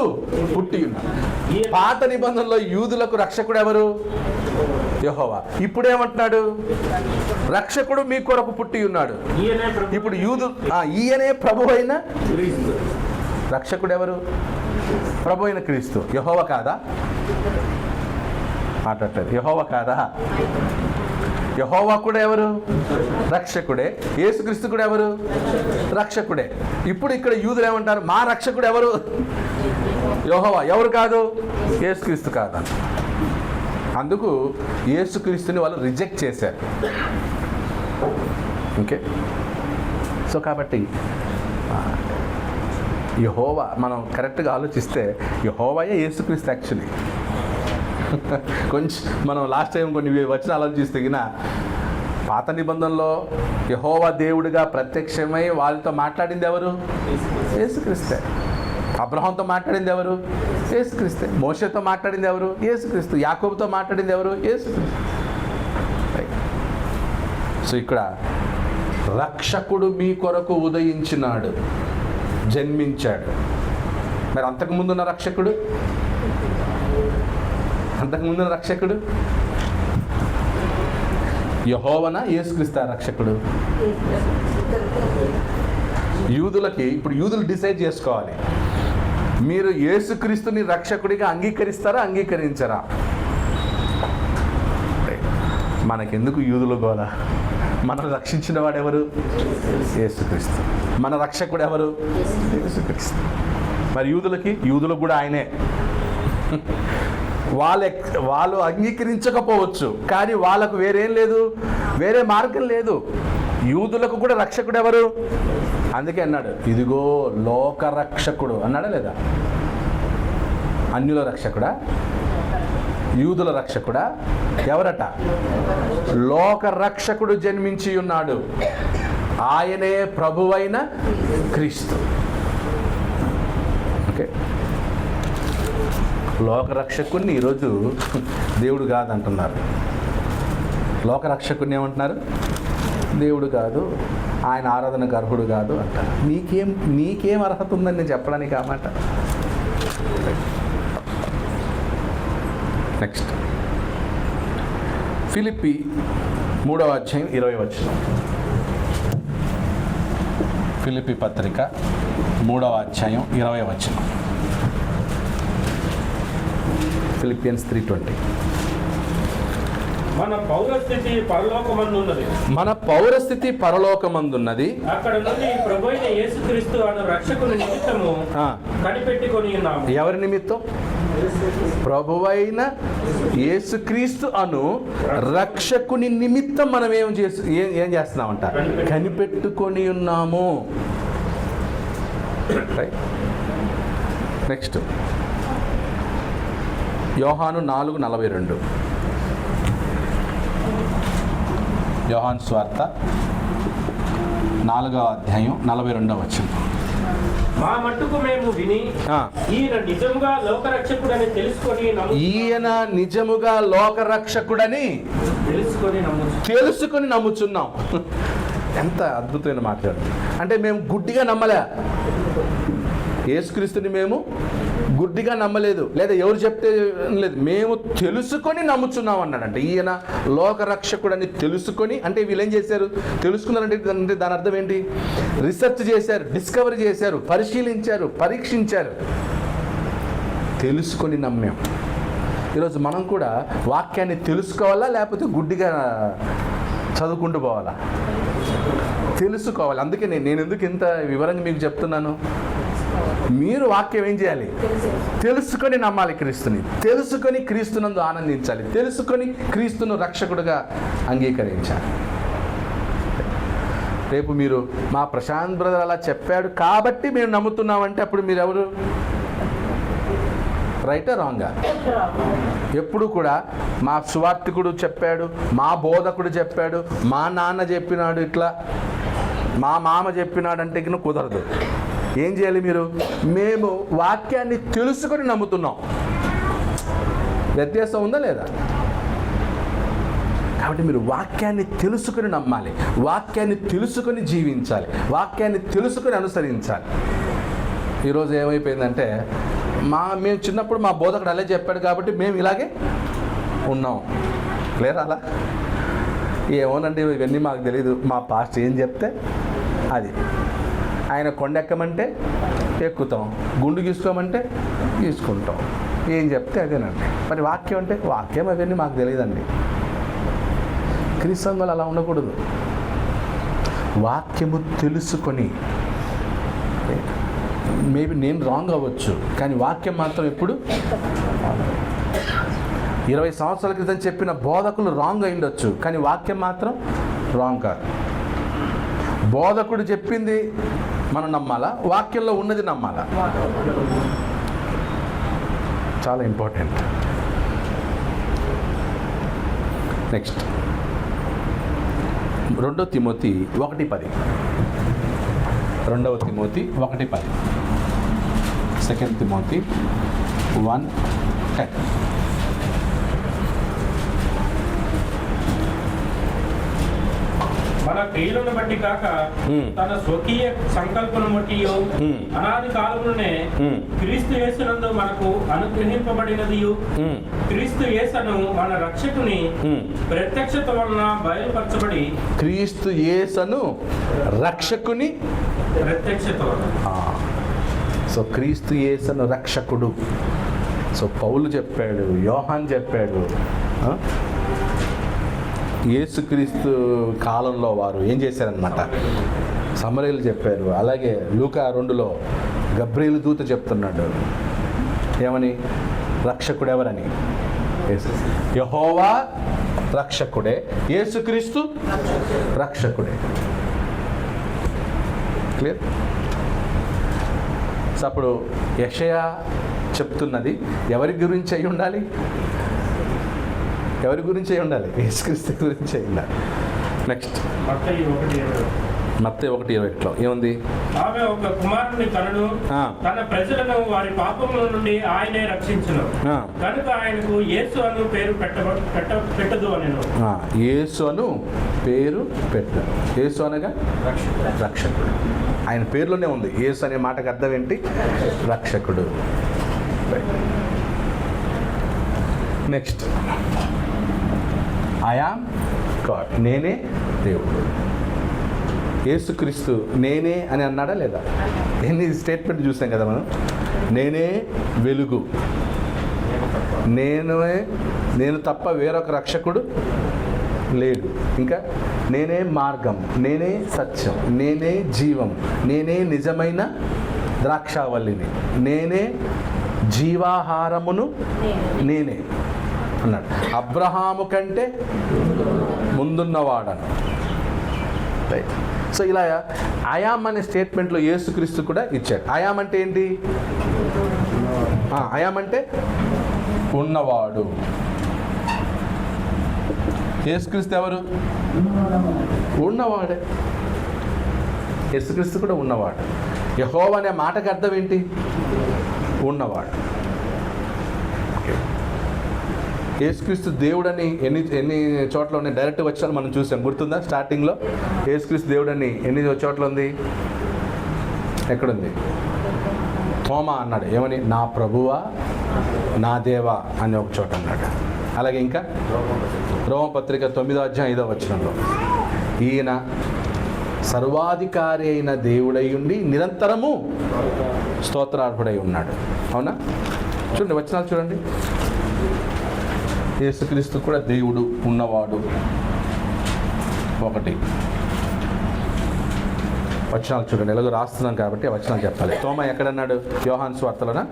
పుట్టి ఉన్నాడు. పాత నిబంధనలో యూదులకు రక్షకుడు ఎవరు? యెహోవా. ఇప్పుడేమంటున్నాడు? రక్షకుడు మీ కొరకు పుట్టి ఉన్నాడు. ఇప్పుడు ఈయనే ప్రభు అయిన క్రీస్తు. రక్షకుడు ఎవరు? ప్రభు అయిన క్రీస్తు. యెహోవా కాదా? మాట్లాడతారు. యెహోవా కాదా? యెహోవా కూడా ఎవరు? రక్షకుడే. యేసుక్రీస్తు కూడా ఎవరు? రక్షకుడే. ఇప్పుడు ఇక్కడ యూదులు ఏమంటారు? మా రక్షకుడు ఎవరు? యెహోవా. ఎవరు కాదు? యేసుక్రీస్తు కాదా? అందుకు యేసుక్రీస్తుని వాళ్ళు రిజెక్ట్ చేశారు. ఓకే, సో కాబట్టి యెహోవా, మనం కరెక్ట్గా ఆలోచిస్తే యెహోవాయే యేసుక్రీస్తు యాక్చువల్లీ. కొంచెం మనం లాస్ట్ టైం కొన్ని వచ్చిన ఆలోచిస్తే గిన పాత నిబంధనలో యెహోవా దేవుడిగా ప్రత్యక్షమై వాళ్ళతో మాట్లాడింది ఎవరు? యేసుక్రీస్తే. అబ్రహాంతో మాట్లాడింది ఎవరు? యేసుక్రీస్తే. మోషేతో మాట్లాడింది ఎవరు? యేసుక్రీస్తు. యాకోబుతో మాట్లాడింది ఎవరు? యేసుక్రీస్తు. సో ఇక్కడ రక్షకుడు మీ కొరకు ఉదయించినాడు, జన్మించాడు. మరి అంతకుముందున్న రక్షకుడు, అంతకుముందున్న రక్షకుడు యెహోవానా యేసుక్రీస్తు రక్షకుడు? యూదులకి ఇప్పుడు యూదులు డిసైడ్ చేసుకోవాలి, మీరు యేసుక్రీస్తుని రక్షకుడిగా అంగీకరిస్తారా అంగీకరించరా? మనకెందుకు యూదులు గోల? మనం రక్షించిన వాడెవరు? యేసుక్రీస్తు. మన రక్షకుడు ఎవరు? యేసుక్రీస్తు. మరి యూదులకు కూడా ఆయనే. వాళ్ళు అంగీకరించకపోవచ్చు, కానీ వాళ్ళకు వేరేం లేదు, వేరే మార్గం లేదు. యూదులకు కూడా రక్షకుడు ఎవరు? అందుకే అన్నాడు, ఇదిగో లోక రక్షకుడు అన్నాడా లేదా? అన్యుల రక్షకుడా? యూదుల రక్షకుడా? ఎవరట? లోక రక్షకుడు జన్మించి ఉన్నాడు, ఆయనే ప్రభువైన క్రీస్తు. ఓకే, లోకరక్షకుడిని ఈరోజు దేవుడు కాదంటున్నారు. లోకరక్షకుడిని ఏమంటున్నారు? దేవుడు కాదు, ఆయన ఆరాధనకు అర్హుడు కాదు అంటారు. నీకేం అర్హత ఉందని నేను చెప్పడానికి ఆ మాట. నెక్స్ట్ ఫిలిప్పీ 3వ అధ్యాయం 20వ వచనం. ఫిలిప్పీ పత్రిక 3వ అధ్యాయం 20వ వచనం. ఫిలిపియన్స్ 3:20. మన పౌరస్థితి పరలోకమందున్నది. మన పౌరస్థితి పరలోకమందున్నది. అక్కడ నుండి ప్రభువైన యేసుక్రీస్తు అను రక్షకుని నిమిత్తము కనిపెట్టుకొని ఉన్నాము. ఎవరి నిమిత్తం? ప్రభువైన యేసుక్రీస్తు అను రక్షకుని నిమిత్తం మనం ఏం చేస్తున్నామంట? కనిపెట్టుకొని ఉన్నాము. నెక్స్ట్ యోహాను 4:42. యోహాను స్వార్త 4వ అధ్యాయం 42వ వచనం. మా మట్టుకు మేము విని ఈయన నిజముగా లోకరక్షకుడని తెలుసుకొని నమ్ముచున్నాం. ఎంత అద్భుతమైన మాట్లాడు. అంటే మేము గుడ్డిగా నమ్మలే, యేసుక్రీస్తుని మేము గుడ్డిగా నమ్మలేదు, లేదా ఎవరు చెప్తే లేదు, మేము తెలుసుకొని నమ్ముచున్నాం అన్నాడంటే. ఈయన లోకరక్షకుడని తెలుసుకొని, అంటే వీళ్ళు ఏం చేశారు? తెలుసుకున్నారంటే దాని అర్థం ఏంటి? రీసెర్చ్ చేశారు, డిస్కవరీ చేశారు, పరిశీలించారు, పరీక్షించారు, తెలుసుకొని నమ్మాం. ఈరోజు మనం కూడా వాక్యాన్ని తెలుసుకోవాలా, లేకపోతే గుడ్డిగా చదువుకుంటూ పోవాలా? తెలుసుకోవాలి. అందుకే నేను ఎందుకు ఇంత వివరంగా మీకు చెప్తున్నాను? మీరు వాక్యం ఏం చేయాలి? తెలుసుకొని నమ్మాలి క్రీస్తుని, తెలుసుకొని క్రీస్తునందు ఆనందించాలి, తెలుసుకొని క్రీస్తును రక్షకుడుగా అంగీకరించాలి. రేపు మీరు మా ప్రశాంత్ బ్రదర్ అలా చెప్పాడు కాబట్టి మేము నమ్ముతున్నామంటే అప్పుడు మీరు ఎవరు? రైటా రాంగా? ఎప్పుడు కూడా మా సువార్తికుడు చెప్పాడు, మా బోధకుడు చెప్పాడు, మా నాన్న చెప్పినాడు, ఇట్లా మా మామ చెప్పినాడు అంటే ఇక కుదరదు. ఏం చేయాలి మీరు? మేము వాక్యాన్ని తెలుసుకొని నమ్ముతున్నాం. వ్యత్యాసం ఉందా లేదా? కాబట్టి మీరు వాక్యాన్ని తెలుసుకొని నమ్మాలి, వాక్యాన్ని తెలుసుకొని జీవించాలి, వాక్యాన్ని తెలుసుకొని అనుసరించాలి. ఈరోజు ఏమైపోయిందంటే, మేము చిన్నప్పుడు మా బోధకుడు అలా చెప్పాడు కాబట్టి మేము ఇలాగే ఉన్నాం. లేరా అలా? ఏమోనండి ఇవన్నీ మాకు తెలీదు, మా పాస్ట్ ఏం చెప్తే అది. ఆయన కొండ ఎక్కమంటే ఎక్కుతాం, గుండు గీసుకోమంటే గీసుకుంటాం, ఏం చెప్తే అదేనండి. మరి వాక్యం అంటే వాక్యం అవన్నీ మాకు తెలియదండి. క్రీస్తు అలా ఉండకూడదు. వాక్యము తెలుసుకొని, మేబీ నేను రాంగ్ అవ్వచ్చు, కానీ వాక్యం మాత్రం ఎప్పుడు 20 సంవత్సరాల క్రితం చెప్పిన బోధకులు రాంగ్ అయ్యుండొచ్చు, కానీ వాక్యం మాత్రం రాంగ్ కాదు. బోధకుడు చెప్పింది మనం నమ్మాలా, వాక్యంలో ఉన్నది నమ్మాలా? చాలా important. Next 2 Timothy 1:10. 2 Timothy 1:10. 2 Timothy 1:10. మన క్రియలను బట్టి కాక తన స్వకీయ సంకల్పను బట్టి అనాది కాలమునే క్రీస్తు యేసునందు మనకు అనుగ్రహింపబడినది, క్రీస్తు యేసును మన రక్షకుని ప్రత్యక్షత వలన బయలుపరచబడి, క్రీస్తు యేసును రక్షకుని ప్రత్యక్షత వలన. సో క్రీస్తు యేసును రక్షకుడు. సో పౌలు చెప్పాడు, యోహాన్ చెప్పాడు. యేసుక్రీస్తు కాలంలో వారు ఏం చేశారనమాట, సమరయులు చెప్పారు. అలాగే లూకా 2లో గబ్రియేలు దూత చెప్తున్నాడు ఏమని, రక్షకుడు ఎవరని. యెహోవా రక్షకుడే, యేసుక్రీస్తు రక్షకుడే. క్లియర్? సో అప్పుడు యెషయా చెప్తున్నది ఎవరి గురించి అయి ఉండాలి? ఎవరి గురించి అయి ఉండాలి? యేసుక్రీస్తు గురించి అయి ఉండాలి. నెక్స్ట్ మత్తయి 1:20. మత్తయి 1:20 ఏముంది? ఆమె ఒక కుమారుని కనును, తన ప్రజలను వారి పాపముల నుండి ఆయనే రక్షించును, కనుక ఆయనకు యేసు అను పేరు పెట్టదు అనెను. యేసు అను పేరు పెట్టదు. యేసు అనగా రక్షకుడు. ఆయన పేరులోనే ఉంది. యేసు అనే మాటకు అర్థం ఏంటి? రక్షకుడు. నెక్స్ట్ ఐ యామ్ గాడ్, నేనే దేవుడు. యేసుక్రీస్తు నేనే అని అన్నాడా లేదా? ఎన్ని స్టేట్మెంట్ చూసాం కదా మనం. నేనే వెలుగు, నేను తప్ప వేరొక రక్షకుడు లేడు. ఇంకా నేనే మార్గం, నేనే సత్యం, నేనే జీవం, నేనే నిజమైన ద్రాక్షావల్లిని, నేనే జీవాహారమును, నేనే అన్నాడు. అబ్రహాము కంటే ముందున్నవాడను. రైట్. సో ఇలా అయామ్ అనే స్టేట్మెంట్లో యేసుక్రీస్తు కూడా ఇచ్చాడు. అయామ్ అంటే ఏంటి? అయామ్ అంటే ఉన్నవాడు. యేసుక్రీస్తు ఎవరు? ఉన్నవాడే. యేసుక్రీస్తు కూడా ఉన్నవాడు. యెహోవా అనే మాటకి అర్థం ఏంటి? ఉన్నవాడు. యేసుక్రీస్తు దేవుడని ఎన్ని చోట్ల ఉన్నాయి? డైరెక్ట్ వచ్చాను మనం చూసాం, గుర్తుందా? స్టార్టింగ్లో యేసుక్రీస్తు దేవుడని ఎన్ని చోట్ల ఉంది? ఎక్కడుంది? తోమా అన్నాడు ఏమని? నా ప్రభువా నా దేవా అని ఒక చోట అన్నాడు. అలాగే ఇంకా రోమపత్రిక 9:5 ఈయన సర్వాధికారి అయిన దేవుడై ఉండి నిరంతరము స్తోత్రార్హుడై ఉన్నాడు. అవునా? చూడండి వచనాలు చూడండి. యేసుక్రీస్తు కూడా దేవుడు, ఉన్నవాడు. ఒకటి వచనాలు చూడండి. ఎలాగో రాస్తున్నాం కాబట్టి వచనాలు చెప్పాలి. తోమా ఎక్కడన్నాడు? యోహాను సువార్తలోనా?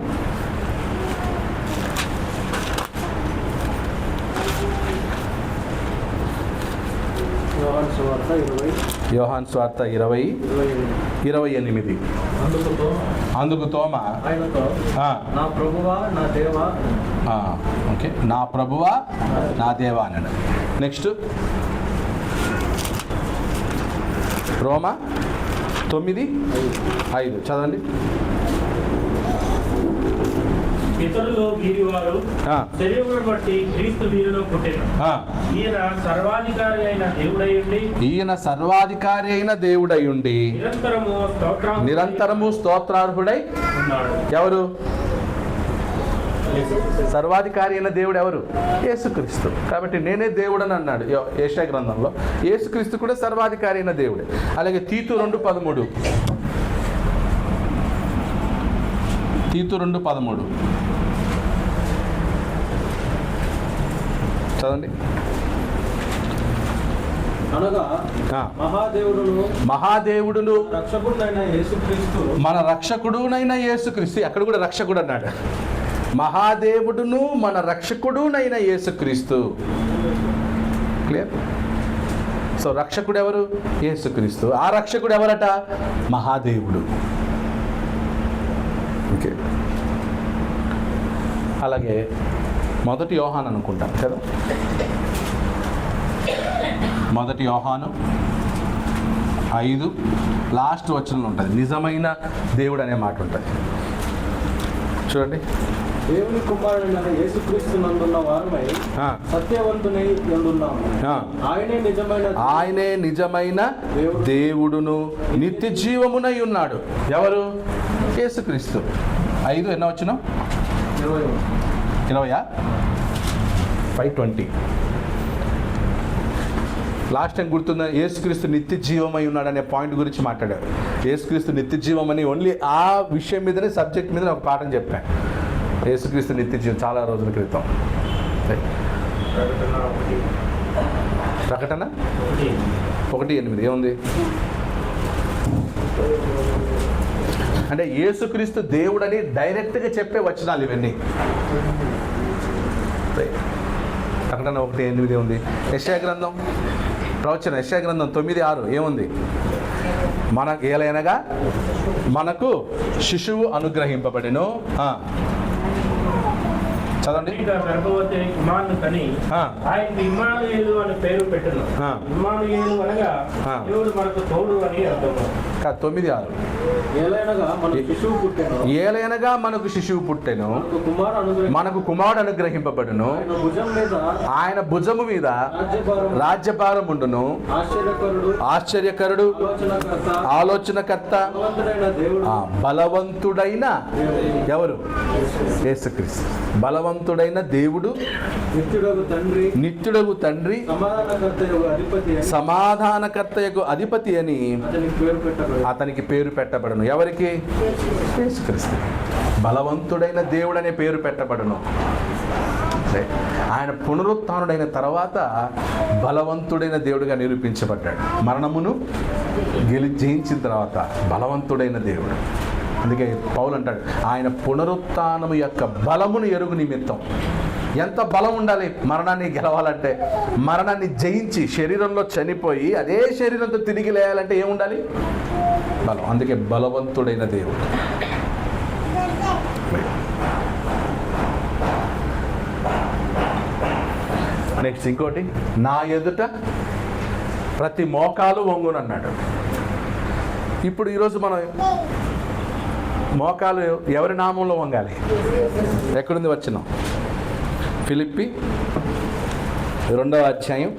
యోహాను సువార్త 20:28. అందుకు తోమా నా ప్రభువా నా దేవా. ఓకే, నా ప్రభువా నా దేవా అన్నాడు. నెక్స్ట్ రోమా 9:5 చదవండి. ఇతరులు వీరివారు శరీరమును బట్టి క్రీస్తు వీరిలో పుట్టెను. ఈయన సర్వాధికారి అయిన దేవుడై ఉండి నిరంతరము స్తోత్రార్హుడై ఉన్నాడు. ఎవరు? సర్వాధికారి అయిన దేవుడు ఎవరు? యేసుక్రీస్తు. కాబట్టి నేనే దేవుడని అన్నాడు యెషయా గ్రంథంలో. యేసుక్రీస్తు కూడా సర్వాధికారి అయిన దేవుడే. అలాగే తీతు 2:13 చదవండి. అనగా మహాదేవుడును మన రక్షకుడునైన యేసుక్రీస్తు. అక్కడ కూడా రక్షకుడు అన్నాడు. మహాదేవుడును మన రక్షకుడునైన యేసుక్రీస్తు. క్లియర్? సో రక్షకుడు ఎవరు? యేసుక్రీస్తు. ఆ రక్షకుడు ఎవరట? మహాదేవుడు. ఓకే, అలాగే 1 యోహాను అనుకుంటాం కదా, 1 యోహాను 5 లాస్ట్ వచనంలో ఉంటుంది, నిజమైన దేవుడు అనే మాట ఉంటుంది. చూడండి, దేవుని కుమారుడైన యేసుక్రీస్తు నందున్న వారమై సత్యవంతునై ఉండున్నాము. ఆయనే నిజమైన దేవుడును నిత్య జీవమునై ఉన్నాడు. ఎవరు? యేసుక్రీస్తు. 5 ఎన్నో వచనం? 20 5:20. లాస్ట్ టైం గుర్తుందా? యేసుక్రీస్తు నిత్య జీవమై ఉన్నాడు అనే పాయింట్ గురించి మాట్లాడారు. యేసుక్రీస్తు నిత్య జీవం అని ఓన్లీ ఆ విషయం మీదనే, సబ్జెక్ట్ మీద ఒక పాఠం చెప్పాను. యేసుక్రీస్తు నిత్య జీవం చాలా రోజుల క్రితం. ప్రకటన 1:8 ఏముంది అంటే యేసుక్రీస్తు దేవుడని డైరెక్ట్గా చెప్పే వచనాలు ఇవన్నీ. ప్రకటన 1:8 ఉంది. యెషయా గ్రంథం ప్రవచన యెషయా గ్రంథం 9:6 ఏముంది? ఏలైనగా మనకు శిశువు అనుగ్రహింపబడెను. చదవండి. గర్భవతి కుమారుని కని ఆయనకు ఇమ్మానుయేలు అని పేరు పెట్టెను. ఇమ్మానుయేలు అనగా దేవుడు మనకు తోడు అని అర్థం. 9:6 ఏలైనగా మనకు శిశువు పుట్టెను, మనకు కుమారుడు అనుగ్రహింపబడును, ఆయన భుజము మీద రాజ్యభారం ఉండును. ఆశ్చర్యకరుడు, ఆలోచనకర్త, బలవంతుడైన ఎవరు? యేసుక్రీస్తు. బలవంతుడైన దేవుడు, నిత్యుడగు తండ్రి, సమాధానకర్తయగు అధిపతి అని అతనికి పేరు పెట్టబడును. ఎవరికి? యేసుక్రీస్తు. బలవంతుడైన దేవుడు అనే పేరు పెట్టబడును. ఆయన పునరుత్థానుడైన తర్వాత బలవంతుడైన దేవుడిగా నిరూపించబడ్డాడు. మరణమును జయించిన తర్వాత బలవంతుడైన దేవుడు. అందుకే పౌలు అంటాడు, ఆయన పునరుత్థానము యొక్క బలమును ఎరుగు నిమిత్తం. ఎంత బలం ఉండాలి మరణాన్ని గెలవాలంటే? మరణాన్ని జయించి శరీరంలో చనిపోయి అదే శరీరంతో తిరిగి లేయాలంటే ఏముండాలి? బలం. అందుకే బలవంతుడైన దేవుడు. నెక్స్ట్ ఇంకోటి, నా ఎదుట ప్రతి మోకాలు వంగునన్నాడు. ఇప్పుడు ఈరోజు మనం మోకాలు ఎవరి నామంలో వంగాలి? ఎక్కడుంది వచనం? ఫిలిప్పి 2:10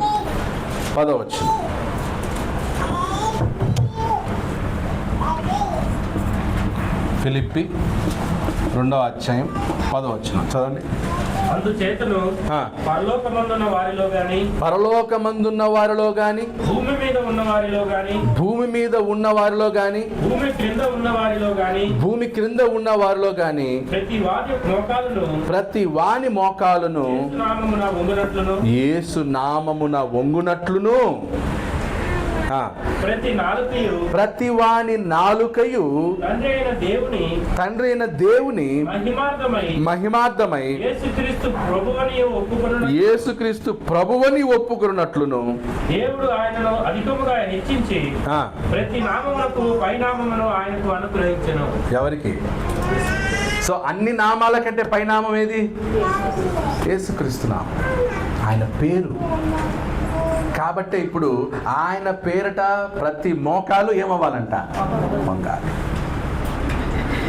ఫిలిప్పి 2:10 చదవండి. అందుచేతను పరలోకమందున్న వారిలో గాని భూమి మీద ఉన్న వారిలో గాని భూమి క్రింద ఉన్న వారిలో గాని ప్రతి వాని మోకాలును యేసు నామమున వంగునట్లును ప్రతి వాని నాలుకయు తండ్రి అయిన దేవుని మహిమార్థమై యేసుక్రీస్తు ప్రభువని ఒప్పుకున్నట్లును దేవుడు ఆయనను అధికముగా హెచ్చించి ప్రతి నామమునకు పైనామమును ఆయనకు అనుగ్రహించెను. ఎవరికి? సో అన్ని నామాల కంటే పైనామం ఏది? యేసుక్రీస్తు నామం, ఆయన పేరు. కాబట్టి ఇప్పుడు ఆయన పేరట ప్రతి మోకాలు ఏమవ్వాలంట? వంగాలి.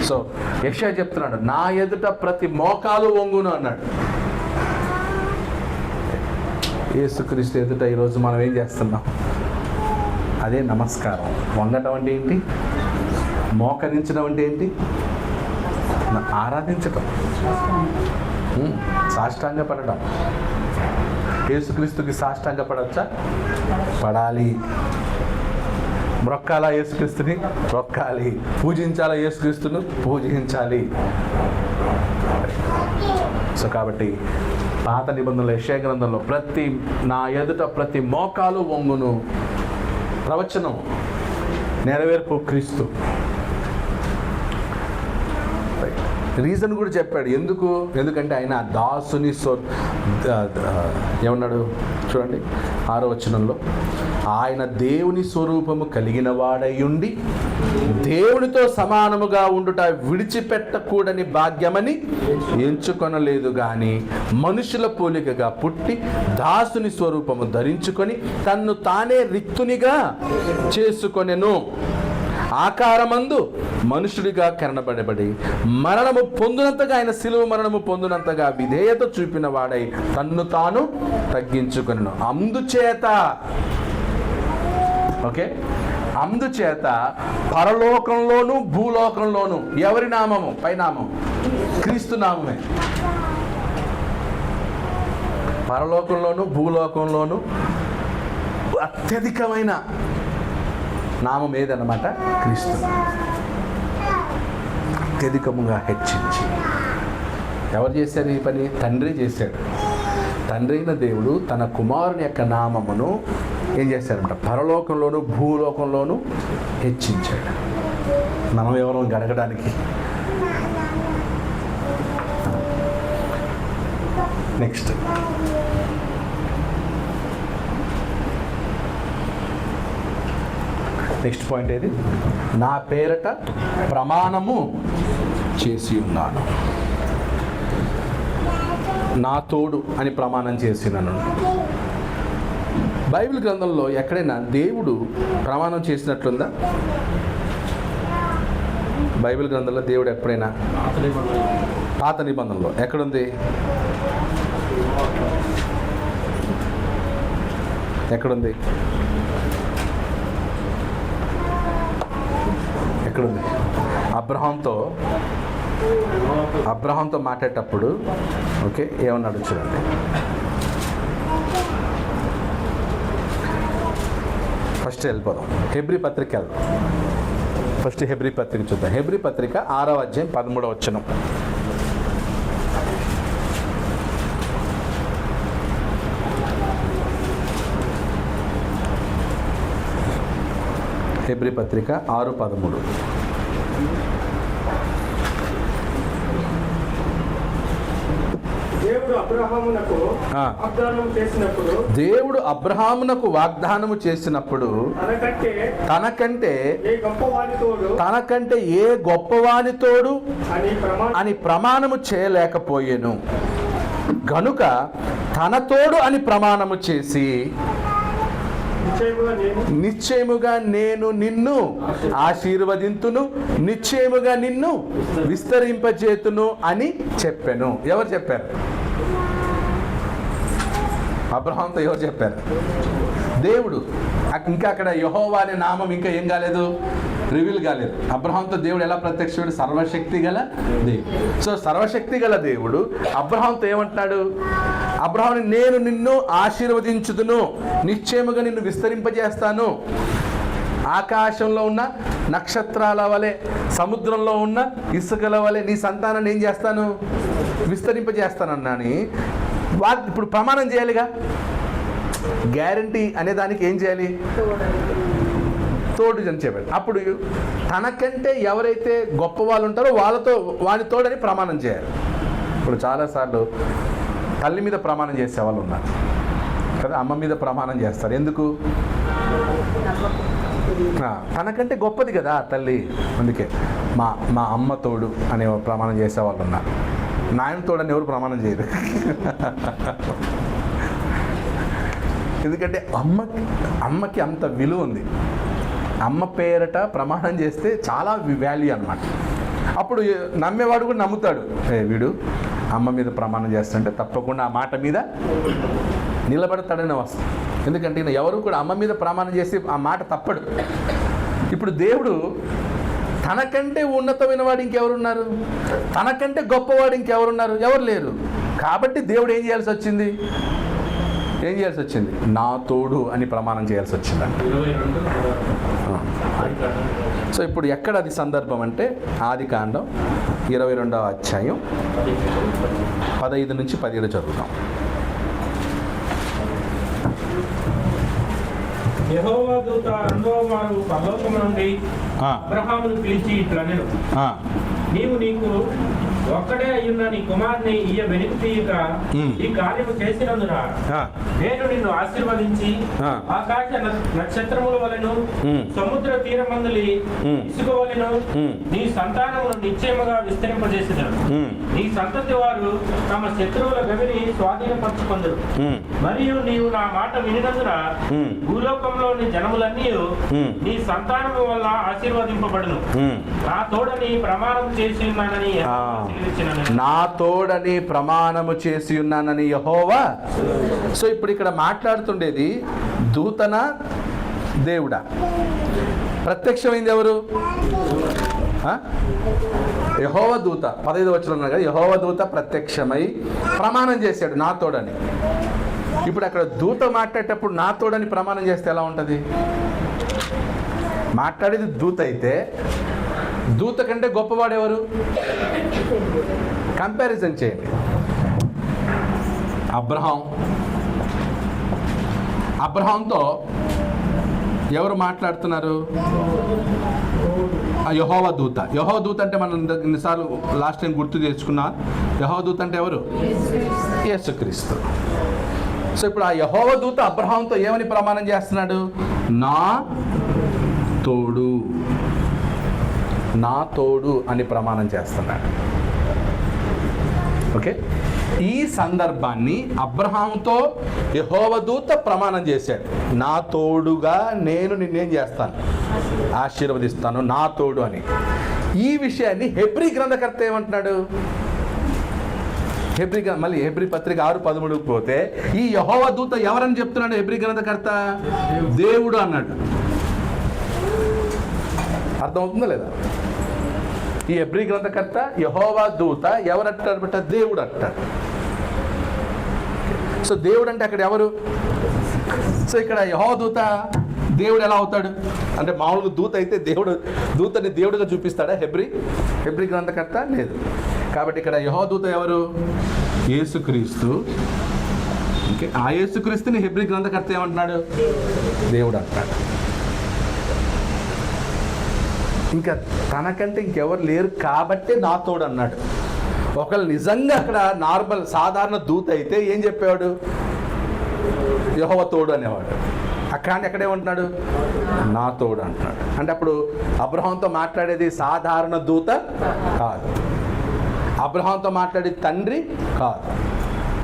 సో యెషయా చెప్తున్నాడు, నా ఎదుట ప్రతి మోకాలు వంగును అన్నాడు. యేసుక్రీస్తు ఎదుట ఈరోజు మనం ఏం చేస్తున్నాం? అదే నమస్కారం. వంగటం అంటే ఏంటి? మోకరించడం అంటే ఏంటి? ఆరాధించటం, సాష్టాంగ పడడం. యేసుక్రీస్తుకి సాష్టాంగ పడవచ్చా? పడాలి. మొక్కాలా యేసుక్రీస్తుని? మొక్కాలి. పూజించాలా యేసుక్రీస్తును? పూజించాలి. సో కాబట్టి పాత నిబంధనల యెషయా గ్రంథంలో నా ఎదుట ప్రతి మోకాలు వంగును, ప్రవచనం నెరవేర్పు క్రీస్తు. రీజన్ కూడా చెప్పాడు. ఎందుకంటే ఆయన దాసుని ఏమన్నాడు చూడండి 6వ వచనంలో, ఆయన దేవుని స్వరూపము కలిగిన వాడయుండి దేవునితో సమానముగా ఉండుట విడిచిపెట్టకూడని భాగ్యమని ఎంచుకొనలేదు గాని మనుషుల పోలికగా పుట్టి దాసుని స్వరూపము ధరించుకొని తన్ను తానే రిక్తునిగా చేసుకొనెను. ఆకారమందు మనుషుడిగా కనబడబడి మరణము పొందినంతగా, ఆయన శిలువ మరణము పొందినంతగా విధేయత చూపిన వాడై తన్ను తాను తగ్గించుకొనెను. అందుచేత పరలోకంలోను భూలోకంలోను ఎవరి నామము? పైనామం క్రీస్తు నామమే. పరలోకంలోను భూలోకంలోను అత్యధికమైన నామం ఏదన్నమాట? క్రీస్తు. అత్యధికముగా హెచ్చించి ఎవరు చేశారు ఈ పని? తండ్రి చేశాడు. తండ్రి అయిన దేవుడు తన కుమారుని యొక్క నామమును ఏం చేశాడంట? పరలోకంలోను భూలోకంలోను హెచ్చించాడు. మనం ఎవరో గడగడానికి. నెక్స్ట్ పాయింట్ ఏది? నా పేరట ప్రమాణము చేసి ఉన్నాను, నా తోడు అని ప్రమాణం చేసినాను. బైబిల్ గ్రంథంలో ఎక్కడైనా దేవుడు ప్రమాణం చేసినట్లుందా? బైబిల్ గ్రంథంలో దేవుడు ఎప్పుడైనా పాత నిబంధనలో ఎక్కడుంది? ఎక్కడుంది? ఎక్కడుంది? అబ్రహాంతో మాట్లాడేటప్పుడు ఓకే ఏమన్నాడు చూడండి. ఫస్ట్ వెళ్ళిపోదాం, హెబ్రీ పత్రిక వెళ్దాం. ఫస్ట్ హెబ్రీ పత్రిక చూద్దాం. హెబ్రీ పత్రిక 6వ అధ్యాయం 13వ వచనం. హెబ్రీ పత్రిక 6:13. దేవుడు అబ్రహామునకు వాగ్దానము చేసినప్పుడు తనకంటే ఏ గొప్పవాని తోడు అని ప్రమాణము చేయలేకపోయెను గనుక తన తోడు అని ప్రమాణము చేసి నిశ్చయముగా నేను నిన్ను ఆశీర్వదింతును, నిశ్చయముగా నిన్ను విస్తరింపజేతును అని చెప్పాను. ఎవరు చెప్పారు? అబ్రహాంతో ఎవరు చెప్పారు? దేవుడు. ఇంకా అక్కడ యెహోవా అనే నామం ఇంకా ఏం కాలేదు? రివీల్ కాలేదు. అబ్రహాంతో దేవుడు ఎలా ప్రత్యక్షుడు? సర్వశక్తి గల దేవుడు. సో సర్వశక్తి గల దేవుడు అబ్రహాంతో ఏమంటున్నాడు? అబ్రహాముని నేను నిన్ను ఆశీర్వదించుదును, నిశ్చయముగా నిన్ను విస్తరింపజేస్తాను, ఆకాశంలో ఉన్న నక్షత్రాల వలె సముద్రంలో ఉన్న ఇసుకల వలె నీ సంతానాన్ని ఏం చేస్తాను? విస్తరింపజేస్తానన్నాని ఇప్పుడు ప్రమాణం చేయాలిగా. గ్యారంటీ అనే దానికి ఏం చేయాలి? తోడు అని చెప్పాడు. అప్పుడు తనకంటే ఎవరైతే గొప్ప వాళ్ళు ఉంటారో వాళ్ళతో వాని తోడని ప్రమాణం చేయాలి. ఇప్పుడు చాలాసార్లు తల్లి మీద ప్రమాణం చేసే వాళ్ళు ఉన్నారు కదా, అమ్మ మీద ప్రమాణం చేస్తారు. ఎందుకు? తనకంటే గొప్పది కదా తల్లి, అందుకే మా అమ్మ తోడు అనే ప్రమాణం చేసే వాళ్ళు ఉన్నారు. నాయన తోడని ఎవరు ప్రమాణం చేయరు. ఎందుకంటే అమ్మకి అంత విలువ ఉంది. అమ్మ పేరట ప్రమాణం చేస్తే చాలా వాల్యూ అన్నమాట. అప్పుడు నమ్మేవాడు కూడా నమ్ముతాడు, వీడు అమ్మ మీద ప్రమాణం చేస్తుంటే తప్పకుండా ఆ మాట మీద నిలబడతాడని వస్తుంది. ఎందుకంటే ఈయన ఎవరు కూడా అమ్మ మీద ప్రమాణం చేసి ఆ మాట తప్పడు. ఇప్పుడు దేవుడు తనకంటే ఉన్నతమైన వాడు ఇంకెవరున్నారు? తనకంటే గొప్పవాడు ఇంకెవరున్నారు? ఎవరు లేరు. కాబట్టి దేవుడు ఏం చేయాల్సి వచ్చింది? నా తోడు అని ప్రమాణం చేయాల్సి వచ్చిందంట. సో ఇప్పుడు ఎక్కడ అది సందర్భం అంటే ఆదికాండం 22వ అధ్యాయం 15 నుంచి 17 చదువుతాం. యెహోవా దూత రెండవ మారు పరలోకము నుండి అబ్రహామును పిలిచి ఇట్లనెను, నీకు ఒక్కడే అయ్యున్న నీ కుమారుని ఈయ వెనుక తీయక ఈ కార్యము చేసినందున నేను నిన్ను ఆశీర్వదించి ఆకాశ నక్షత్రముల వలెను సముద్ర తీరమందులి ఇసుక వలెను నీ సంతానమును నిశ్చయముగా విస్తరింపజేసేదను. నీ సంతతి వారు తమ శత్రువుల గవిని స్వాధీనపరచుకొందురు. మరియు నీవు నా మాట వినినందున భూలోకంలోని జనములన్నీ నీ సంతానము వల్ల ఆశీర్వదింపబడును. నా తోడని ప్రమాణం చేసి ఉన్నానని నా తోడని ప్రమాణము చేసి ఉన్నానని యెహోవా. సో ఇప్పుడు ఇక్కడ మాట్లాడుతుండేది దూతన దేవుడా? ప్రత్యక్షమైంది ఎవరు? యెహోవా దూత. 15వ వచనం కదా, యెహోవా దూత ప్రత్యక్షమై ప్రమాణం చేశాడు నా తోడని. ఇప్పుడు అక్కడ దూత మాట్లాడేటప్పుడు నా తోడని ప్రమాణం చేస్తే ఎలా ఉంటుంది? మాట్లాడేది దూత అయితే దూత కంటే గొప్పవాడెవరు? కంపారిజన్ చేయండి. అబ్రహాంతో ఎవరు మాట్లాడుతున్నారు? యెహోవా దూత. యెహోవా దూత అంటే మనం ఇన్నిసార్లు లాస్ట్ టైం గుర్తు తెచ్చుకున్నా. యెహోవా దూత అంటే ఎవరు? యేసుక్రీస్తు. సో ఇప్పుడు ఆ యెహోవా దూత అబ్రహాంతో ఏమని ప్రమాణం చేస్తున్నాడు? నా తోడు అని ప్రమాణం చేస్తున్నాడు. ఓకే, ఈ సందర్భాన్ని అబ్రహాంతో యెహోవా దూత ప్రమాణం చేశాడు. నా తోడుగా నేను నిన్నేం చేస్తాను? ఆశీర్వదిస్తాను, నా తోడు అని. ఈ విషయాన్ని హెబ్రీ గ్రంథకర్త ఏమంటున్నాడు? మళ్ళీ హెబ్రీ పత్రిక 6:13 పోతే ఈ యెహోవా దూత ఎవరని చెప్తున్నాడు హెబ్రీ గ్రంథకర్త? దేవుడు అన్నాడు. అర్థమవుతుందా లేదా? ఈ హెబ్రీ గ్రంథకర్త యెహోవా దూత ఎవరంటారు బట్ట? దేవుడు అంటారు. సో దేవుడు అంటే అక్కడ ఎవరు? సో ఇక్కడ యెహోవా దూత దేవుడు ఎలా అవుతాడు? అంటే మామూలుగా దూత అయితే దూతని దేవుడుగా చూపిస్తాడా హెబ్రీ గ్రంథకర్త? లేదు. కాబట్టి ఇక్కడ యెహోవా దూత ఎవరు? యేసుక్రీస్తు. ఓకే, ఆ యేసుక్రీస్తుని హెబ్రీ గ్రంథకర్త ఏమంటున్నాడు? దేవుడు అంటున్నాడు. ఇంకా తనకంటే ఇంకెవరు లేరు కాబట్టే నా తోడు అన్నాడు. ఒకవేళ నిజంగా అక్కడ నార్మల్ సాధారణ దూత అయితే ఏం చెప్పేవాడు? యెహోవా తోడు అనేవాడు. కానీ అక్కడేమంటున్నాడు? నా తోడు అంటున్నాడు. అంటే అప్పుడు అబ్రహాంతో మాట్లాడేది సాధారణ దూత కాదు, అబ్రహాంతో మాట్లాడేది తండ్రి కాదు.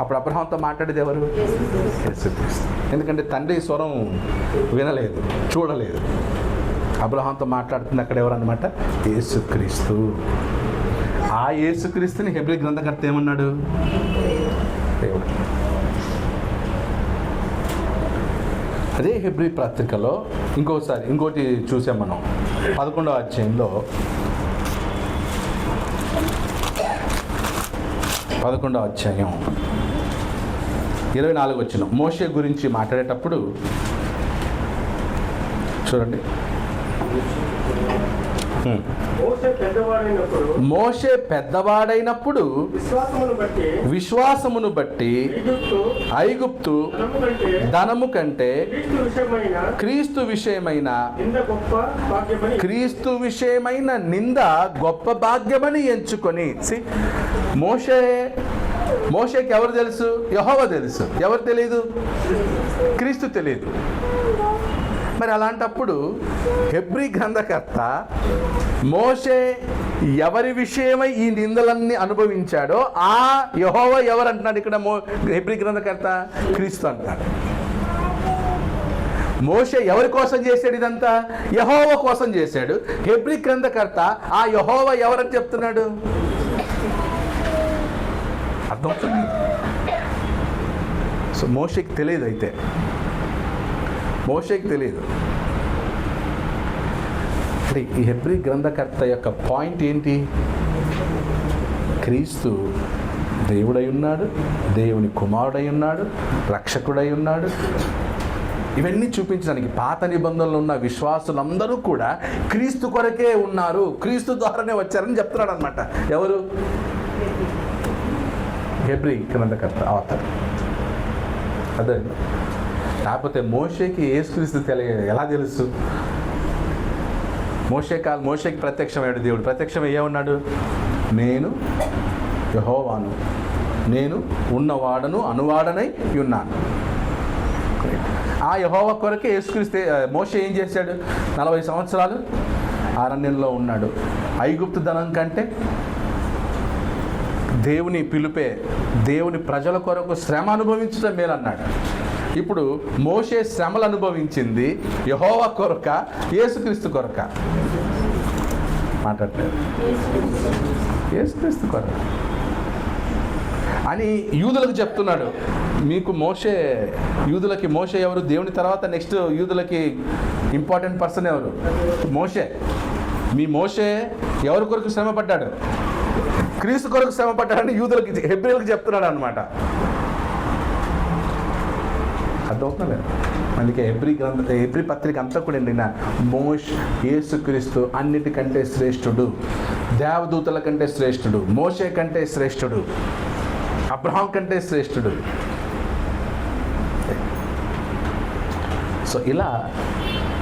అప్పుడు అబ్రహాంతో మాట్లాడేది ఎవరు? యేసుక్రీస్తు. ఎందుకంటే తండ్రి స్వరం వినలేదు, చూడలేదు. అబ్రహాంతో మాట్లాడుతుంది అక్కడ ఎవరన్నమాట? యేసుక్రీస్తు. ఆ యేసుక్రీస్తుని హెబ్రీ గ్రంథకర్త ఏమన్నాడు? దేవుడు. అదే హెబ్రీ పత్రికలో ఇంకోటి చూసాం మనం 11వ అధ్యాయంలో 11వ అధ్యాయం 24వ వచనం మోషే గురించి మాట్లాడేటప్పుడు చూడండి. మోషే పెద్దవాడైనప్పుడు విశ్వాసమును బట్టి ఐగుప్తు ధనము కంటే క్రీస్తు విషయమైన నింద గొప్ప భాగ్యమని ఎంచుకొని. మోషేకి ఎవరు తెలుసు? యెహోవా తెలుసు. ఎవరు తెలియదు? క్రీస్తు తెలియదు. మరి అలాంటప్పుడు హెబ్రీ గ్రంథకర్త మోషే ఎవరి విషయమై ఈ నిందలన్నీ అనుభవించాడో ఆ యెహోవా ఎవరు అంటున్నాడు ఇక్కడ? హెబ్రీ గ్రంథకర్త క్రీస్తు అంటున్నాడు. మోషే ఎవరి కోసం చేశాడు ఇదంతా? యెహోవా కోసం చేశాడు. హెబ్రీ గ్రంథకర్త ఆ యెహోవా ఎవరని చెప్తున్నాడు? అర్థమవుతుంది? సో మోషేకి తెలియదు. అయితే మోషేకి తెలియదు. అంటే ఈ హెబ్రీ గ్రంథకర్త యొక్క పాయింట్ ఏంటి? క్రీస్తు దేవుడై ఉన్నాడు, దేవుని కుమారుడై ఉన్నాడు, రక్షకుడై ఉన్నాడు. ఇవన్నీ చూపించడానికి పాత నిబంధనలు ఉన్న విశ్వాసులందరూ కూడా క్రీస్తు కొరకే ఉన్నారు, క్రీస్తు ద్వారానే వచ్చారని చెప్తున్నాడు అనమాట. ఎవరు? హెబ్రీ గ్రంథకర్త, ఆథర్. అదే. కాకపోతే మోషేకి యేసుక్రీస్తు ఎలా తెలుసు? మోషేకి ప్రత్యక్షమయ్యాడు దేవుడు. ప్రత్యక్షం ఏమన్నాడు? నేను యెహోవాను, నేను ఉన్నవాడను అనువాడనై ఉన్నాను. ఆ యెహోవా కొరకే యేసుక్రీస్తు. మోషే ఏం చేశాడు? 40 సంవత్సరాలు అరణ్యంలో ఉన్నాడు. ఐగుప్తు ధనం కంటే దేవుని పిలుపే, దేవుని ప్రజల కొరకు శ్రమ అనుభవించడం మేలన్నాడు. ఇప్పుడు మోషే శ్రమలు అనుభవించింది యెహోవా కొరక, యేసుక్రీస్తు కొరక? మాట్లాడలేదు. యేసుక్రీస్తు కొరక అని యూదులకు చెప్తున్నాడు. మీకు యూదులకి మోషే ఎవరు? దేవుని తర్వాత నెక్స్ట్ యూదులకి ఇంపార్టెంట్ పర్సన్ ఎవరు? మోషే. మీ మోషే ఎవరి కొరకు శ్రమ పడ్డాడు? క్రీస్తు కొరకు శ్రమ పడ్డాడని యూదులకి, హెబ్రీలకు చెప్తున్నాడు అనమాట. అర్థమవుతుందా? అందుకే హెబ్రీ పత్రిక అంతా కూడా నిన్న యేసుక్రీస్తు అన్నిటికంటే శ్రేష్ఠుడు, దేవదూతల కంటే శ్రేష్ఠుడు, మోషే కంటే శ్రేష్ఠుడు, అబ్రహాం కంటే శ్రేష్ఠుడు. సో ఇలా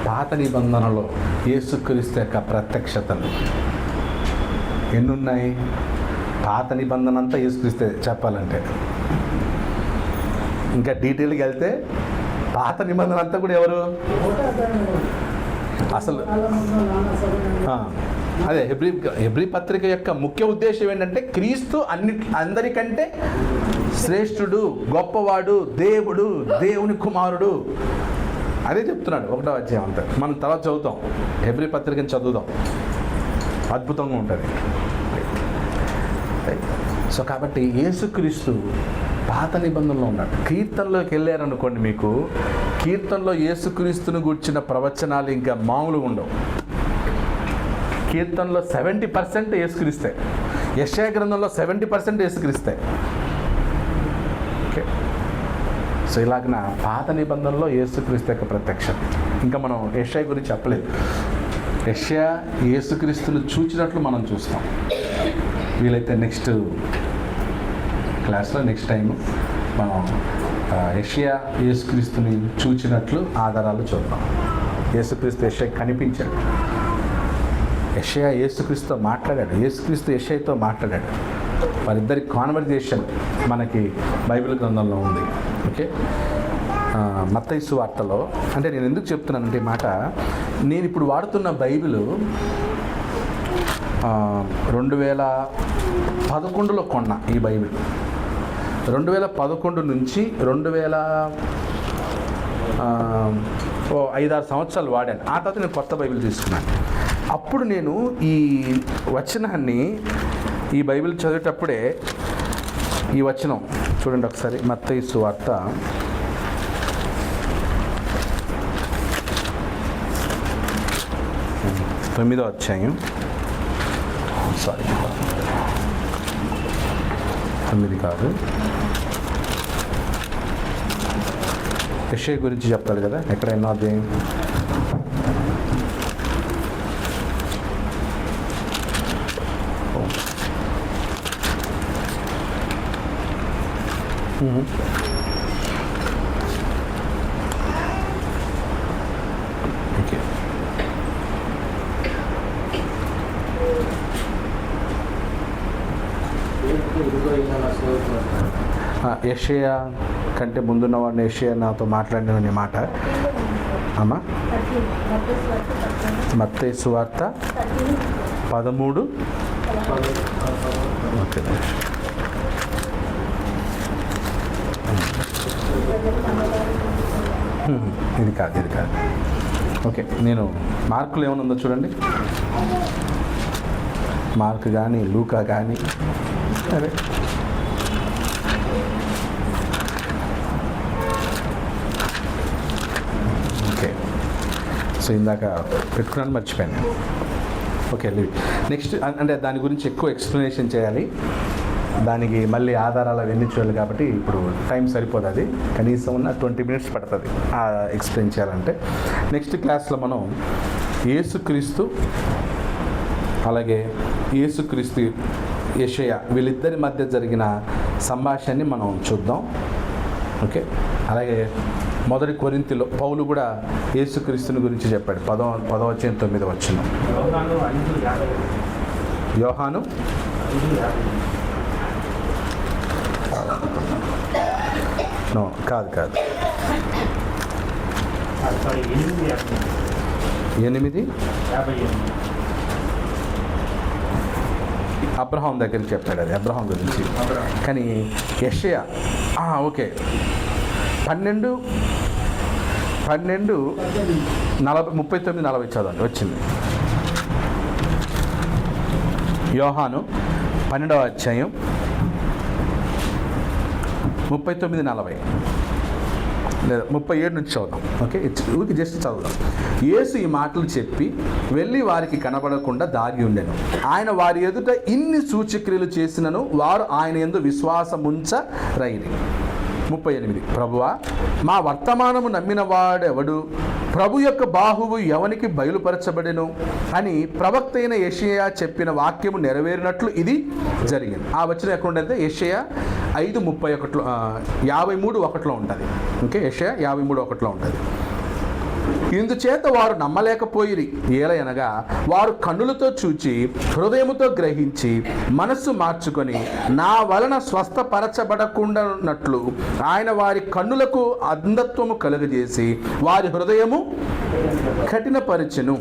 పాత నిబంధనలో యేసుక్రీస్తు యొక్క ప్రత్యక్షతలు ఎన్నున్నాయి? పాత నిబంధన అంతా యేసుక్రీస్తే చెప్పాలంటే. ఇంకా డీటెయిల్గా వెళ్తే పాత నిబంధన అంతా కూడా ఎవరు? అసలు అదే హెబ్రీ పత్రిక యొక్క ముఖ్య ఉద్దేశం ఏంటంటే క్రీస్తు అందరికంటే శ్రేష్ఠుడు, గొప్పవాడు, దేవుడు, దేవుని కుమారుడు. అదే చెప్తున్నాడు 1వ అధ్యాయం అంతా. మనం తర్వాత చదువుతాం, హెబ్రీ పత్రికని చదువుదాం, అద్భుతంగా ఉంటుంది. సో కాబట్టి యేసుక్రీస్తు పాత నిబంధనలో ఉన్నాడు. కీర్తనలోకి వెళ్ళారనుకోండి, మీకు కీర్తనలో యేసుక్రీస్తుని గూర్చిన ప్రవచనాలు ఇంకా మామూలుగా ఉండవు. కీర్తనలో 70% యేసుక్రీస్తే, యెషయా గ్రంథంలో 70% యేసుక్రీస్తే. ఓకే. సో ఇలాగన పాత నిబంధనలో యేసుక్రీస్తు యొక్క ప్రత్యక్షం. ఇంకా మనం యెషయా గురించి చెప్పలేదు. యెషయా యేసుక్రీస్తును చూచినట్లు మనం చూస్తాం. వీలైతే నెక్స్ట్ క్లాస్లో నెక్స్ట్ టైం మనం యెషయా యేసుక్రీస్తుని చూచినట్లు ఆధారాలు చూద్దాం. యేసుక్రీస్తు యెషయా కనిపించాడు, యెషయా యేసుక్రీస్తుతో మాట్లాడాడు, యేసుక్రీస్తు యెషయాతో మాట్లాడాడు. వారిద్దరి కాన్వర్జేషన్ మనకి బైబిల్ గ్రంథంలో ఉంది. ఓకే. మత్తయి సువార్తలో, అంటే నేను ఎందుకు చెప్తున్నానంటే ఈ మాట, నేను ఇప్పుడు వాడుతున్న బైబిల్ 2011లో కొన్నా. ఈ బైబిల్ 2011 నుంచి 5-6 సంవత్సరాలు వాడాను. ఆ తర్వాత నేను కొత్త బైబిల్ తీసుకున్నాను. అప్పుడు నేను ఈ వచనాన్ని, ఈ బైబిల్ చదివేటప్పుడే ఈ వచనం చూడండి ఒకసారి. మత్తయి సువార్త 9వ అధ్యాయం, 9 కాదు, యెషయా గురించి చెప్తాడు కదా, ఎక్కడైనా అధ్యాయం ఓకే. యెషయా కంటే ముందున్నవాడిని యెషయా నాతో మాట్లాడిన మాట అమ్మా. మత్తయి సువార్త 13. ఓకే. ఇది కాదు. ఓకే. నేను మార్కులు ఏమైనా ఉందో చూడండి. మార్క్ కానీ లూకా కానీ, అదే ఓకే. సో ఇందాక పెట్టుకున్నాను, మర్చిపోయాను. ఓకే. నెక్స్ట్ అంటే దాని గురించి ఎక్కువ ఎక్స్ప్లెనేషన్ చేయాలి, దానికి మళ్ళీ ఆధారాలు అవన్నీ చూడాలి. కాబట్టి ఇప్పుడు టైం సరిపోదు, అది కనీసం ఉన్న 20 minutes పడుతుంది ఎక్స్ప్లెయిన్ చేయాలంటే. నెక్స్ట్ క్లాస్లో మనం యేసుక్రీస్తు, అలాగే యేసుక్రీస్తు యెషయా వీళ్ళిద్దరి మధ్య జరిగిన సంభాషణని మనం చూద్దాం. ఓకే. అలాగే మొదటి కొరింథీలో పౌలు కూడా యేసుక్రీస్తుని గురించి చెప్పాడు. 10:9 వచనం. యోహాను 5:50 కాదు 8:50 అబ్రహాం దగ్గరికి చెప్పాడు. అది అబ్రహాం గురించి. కానీ యెషయా ఓకే 39:40 చదవండి. వచ్చింది. యోహాను 12వ అధ్యాయం 39:40 లేదా 37 నుంచి చదువుదాం. ఓకే, ఊరికి జస్ట్ చదువుదాం. యేసు ఈ మాటలు చెప్పి వెళ్ళి వారికి కనబడకుండా దాగి ఉండెను. ఆయన వారి ఎదుట ఇన్ని సూచక్రియలు చేసినను వారు ఆయన యందు విశ్వాసముంచరైరి. 38 ప్రభువా, మా వర్తమానము నమ్మిన వాడెవడు? ప్రభు యొక్క బాహువు ఎవనికి బయలుపరచబడెను అని ప్రవక్త అయిన యెషయా చెప్పిన వాక్యము నెరవేరినట్లు ఇది జరిగింది. ఆ వచనం ఎక్కడ ఉంటే యెషయా 5:31 53:1 ఉంటుంది. ఓకే, యెషయా 53:1 ఉంటుంది. ఇందుచేత వారు నమ్మలేకపోయిరి. ఏలయనగా వారు కన్నులతో చూచి హృదయముతో గ్రహించి మనస్సు మార్చుకొని నా వలన స్వస్థపరచబడకుండానట్లు ఆయన వారి కన్నులకు అంధత్వము కలుగజేసి వారి హృదయము కఠినపరచెను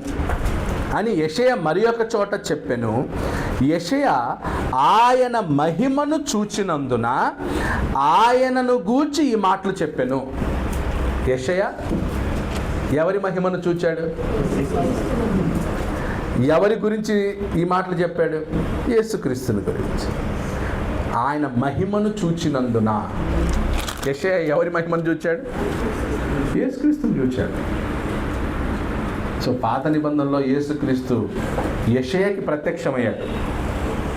అని యెషయా మరి ఒక చోట చెప్పెను. యెషయా ఆయన మహిమను చూచినందున ఆయనను గూర్చి ఈ మాటలు చెప్పెను. యెషయా ఎవరి మహిమను చూచాడు? ఎవరి గురించి ఈ మాటలు చెప్పాడు? యేసుక్రీస్తుని గురించి. ఆయన మహిమను చూచినందున. యెషయా ఎవరి మహిమను చూచాడు? యేసుక్రీస్తుని చూచాడు. సో పాత నిబంధనలో యేసుక్రీస్తు యెషయాకి ప్రత్యక్షమయ్యాడు,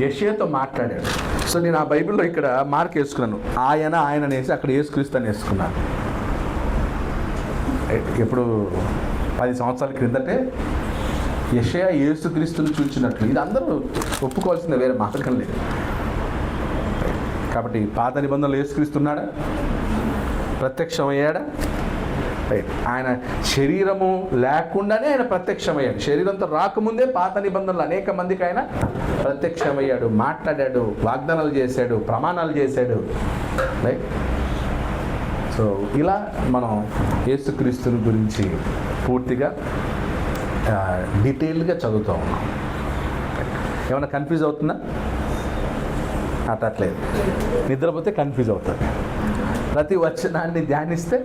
యెషయాతో మాట్లాడాడు. సో నేను ఆ బైబిల్లో ఇక్కడ మార్క్ వేసుకున్నాను, ఆయన అనేసి అక్కడ యేసుక్రీస్తు అని వేసుకున్నాను. ఇప్పుడు 10 సంవత్సరాల క్రిందటే యెషయా యేసుక్రీస్తుని చూచినట్లు. ఇది అందరూ ఒప్పుకోవాల్సిందే, వేరే మార్గం లేదు. కాబట్టి పాత నిబంధనలు యేసుక్రీస్తున్నాడా? ప్రత్యక్షమయ్యాడా? ఆయన శరీరము లేకుండానే ఆయన ప్రత్యక్షమయ్యాడు. శరీరంతో రాకముందే పాత నిబంధనలు అనేక మందికి ఆయన ప్రత్యక్షమయ్యాడు, మాట్లాడాడు, వాగ్దానాలు చేశాడు, ప్రమాణాలు చేశాడు. రైట్. సో ఇలా మనం యేసుక్రీస్తుని గురించి పూర్తిగా డీటెయిల్గా చదువుతూ ఉన్నాం. ఏమైనా కన్ఫ్యూజ్ అవుతుందా? అట్లేదు. నిద్రపోతే కన్ఫ్యూజ్ అవుతుంది. ప్రతి వచనాన్ని ధ్యానిస్తే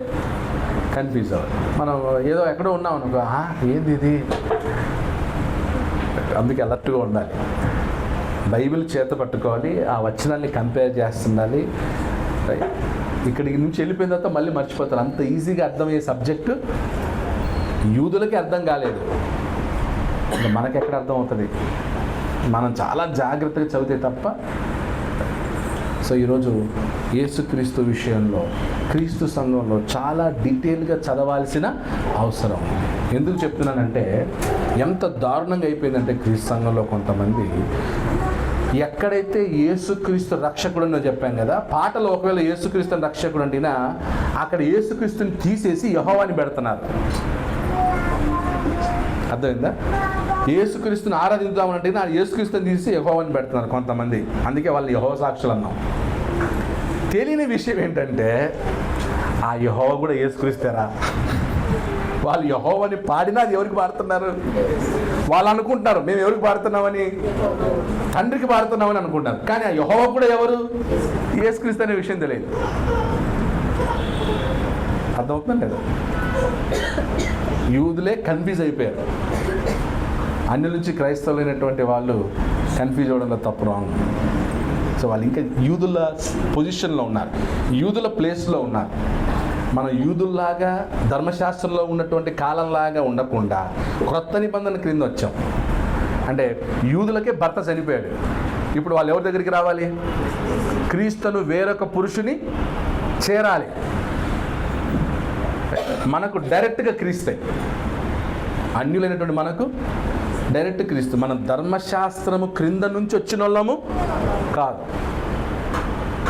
కన్ఫ్యూజ్ అవ్వదు. మనం ఏదో ఎక్కడో ఉన్నాం అనుకో, ఏంది ఇది, అందుకే అలర్ట్గా ఉండాలి. బైబిల్ చేత పట్టుకోవాలి, ఆ వచనాన్ని కంపేర్ చేస్తుండాలి. రైట్. ఇక్కడికి నుంచి వెళ్ళిపోయిన తర్వాత మళ్ళీ మర్చిపోతారు. అంత ఈజీగా అర్థమయ్యే సబ్జెక్టు యూదులకి అర్థం కాలేదు, ఇంకా మనకెక్కడ అర్థం అవుతుంది? మనం చాలా జాగ్రత్తగా చదివితే తప్ప. సో ఈరోజు యేసుక్రీస్తు విషయంలో, క్రీస్తు సంఘంలో చాలా డీటెయిల్గా చదవాల్సిన అవసరం. ఎందుకు చెప్తున్నానంటే ఎంత దారుణంగా అయిపోయిందంటే క్రీస్తు సంఘంలో కొంతమంది ఎక్కడైతే యేసుక్రీస్తు రక్షకుడు అని చెప్పాను కదా, పాటలో ఒకవేళ యేసుక్రీస్తు రక్షకుడు అంటేనా అక్కడ యేసుక్రీస్తుని తీసేసి యెహోవాని పెడుతున్నారు. అర్థమైందా? యేసుక్రీస్తుని ఆరాధిద్దామంటే ఆ యేసుక్రీస్తుని తీసి యెహోవాని పెడుతున్నారు కొంతమంది. అందుకే వాళ్ళు యెహోవా సాక్షులు అన్నాం. తెలియని విషయం ఏంటంటే ఆ యెహోవా కూడా యేసుక్రీస్తేరా. వాళ్ళు యెహోవాని పాడినా అది ఎవరికి పాడుతున్నారు? వాళ్ళు అనుకుంటున్నారు మేము ఎవరికి పాడుతున్నామని, తండ్రికి పాడుతున్నామని అనుకుంటారు. కానీ ఆ యెహోవా కూడా ఎవరు? యేసుక్రీస్తు అనే విషయం తెలియదు. అర్థమవుతుందా లేదా? యూదులే కన్ఫ్యూజ్ అయిపోయారు. అన్యుల నుంచి క్రైస్తవులైనటువంటి వాళ్ళు కన్ఫ్యూజ్ అవ్వడంలో తప్పు రాంగ్. సో వాళ్ళు ఇంకా యూదుల పొజిషన్లో ఉన్నారు, యూదుల ప్లేస్లో ఉన్నారు. మన యూదుల్లాగా ధర్మశాస్త్రంలో ఉన్నటువంటి కాలంలాగా ఉండకుండా క్రొత్త నిబంధన క్రింద వచ్చాం. అంటే యూదులకే భర్త చనిపోయాడు, ఇప్పుడు వాళ్ళు ఎవరి దగ్గరికి రావాలి? క్రీస్తును వేరొక పురుషుని చేరాలి. మనకు డైరెక్ట్గా క్రీస్తే, అన్యులైనటువంటి మనకు డైరెక్ట్ క్రీస్తు. మన ధర్మశాస్త్రము క్రింద నుంచి వచ్చిన వాళ్ళము కాదు.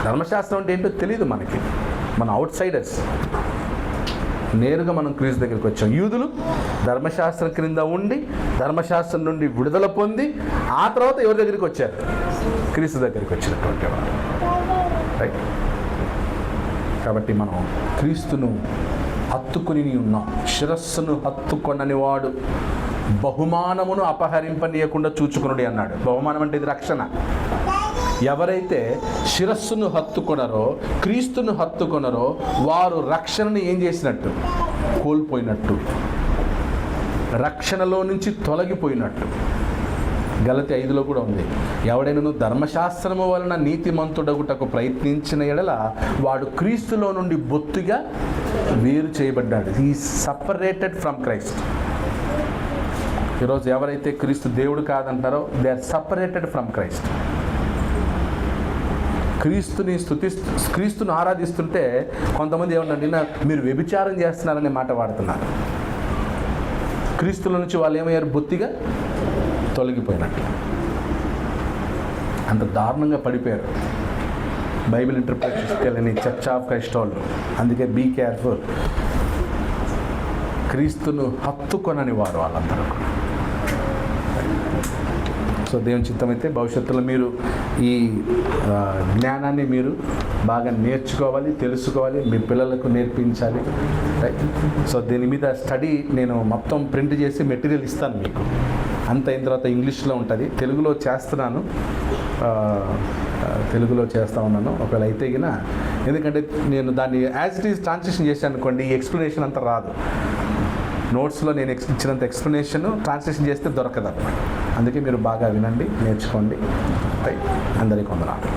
ధర్మశాస్త్రం అంటే ఏంటో తెలియదు మనకి, మన అవుట్ సైడర్స్. నేరుగా మనం క్రీస్తు దగ్గరికి వచ్చాం. యూదులు ధర్మశాస్త్రం క్రింద ఉండి ధర్మశాస్త్రం నుండి విడుదల పొంది ఆ తర్వాత ఎవరి దగ్గరికి వచ్చారు? క్రీస్తు దగ్గరికి వచ్చినటువంటి వారు. రైట్. కాబట్టి మనం క్రీస్తును హత్తుకుని ఉన్నాం. శిరస్సును హత్తుకొనని వాడు బహుమానమును అపహరింపనీయకుండా చూచుకునుడి అన్నాడు. బహుమానం అంటే ఇది రక్షణ. ఎవరైతే శిరస్సును హత్తుకొనరో, క్రీస్తును హత్తుకొనరో వారు రక్షణని ఏం చేసినట్టు? కోల్పోయినట్టు, రక్షణలో నుంచి తొలగిపోయినట్టు. గలతీ 5లో కూడా ఉంది, ఎవడైనా ధర్మశాస్త్రము వలన నీతిమంతుడగుటకు ప్రయత్నించిన ఎడల వాడు క్రీస్తులో నుండి బొత్తిగా వేరు చేయబడ్డాడు. He separated from Christ. ఈరోజు ఎవరైతే క్రీస్తు దేవుడు కాదంటారో they are separated from Christ. క్రీస్తును ఆరాధిస్తుంటే కొంతమంది ఏమన్నా మీరు వ్యభిచారం చేస్తున్నారనే మాట వాడుతున్నారు. క్రీస్తుల నుంచి వాళ్ళు ఏమయ్యారు? బొత్తిగా తొలగిపోయినట్టు. అంత దారుణంగా పడిపోయారు Bible interpretation church of Christ వాళ్ళు. అందుకే బీ కేర్ఫుల్. క్రీస్తును హత్తుకొనని వారు వాళ్ళందరూ. సో దేవుని చిత్తమైతే భవిష్యత్తులో మీరు ఈ జ్ఞానాన్ని మీరు బాగా నేర్చుకోవాలి, తెలుసుకోవాలి, మీ పిల్లలకు నేర్పించాలి. రైట్. సో దీని మీద స్టడీ నేను మొత్తం ప్రింట్ చేసి మెటీరియల్ ఇస్తాను మీకు. అంత అయిన తర్వాత ఇంగ్లీష్లో ఉంటుంది. తెలుగులో చేస్తున్నాను, తెలుగులో చేస్తూ ఉన్నాను. ఒకవేళ అయితే గిన, ఎందుకంటే నేను దాన్ని యాజ్ ఇట్ ఈజ్ ట్రాన్స్లేషన్ చేశాను అనుకోండి, ఈ ఎక్స్ప్లెనేషన్ అంతా రాదు. నోట్స్లో నేను ఇచ్చినంత ఎక్స్ప్లెనేషన్ ట్రాన్స్లేషన్ చేస్తే దొరకదు అన్నమాట. అందుకే మీరు బాగా వినండి, నేర్చుకోండి. అందరికీ వందనాలు.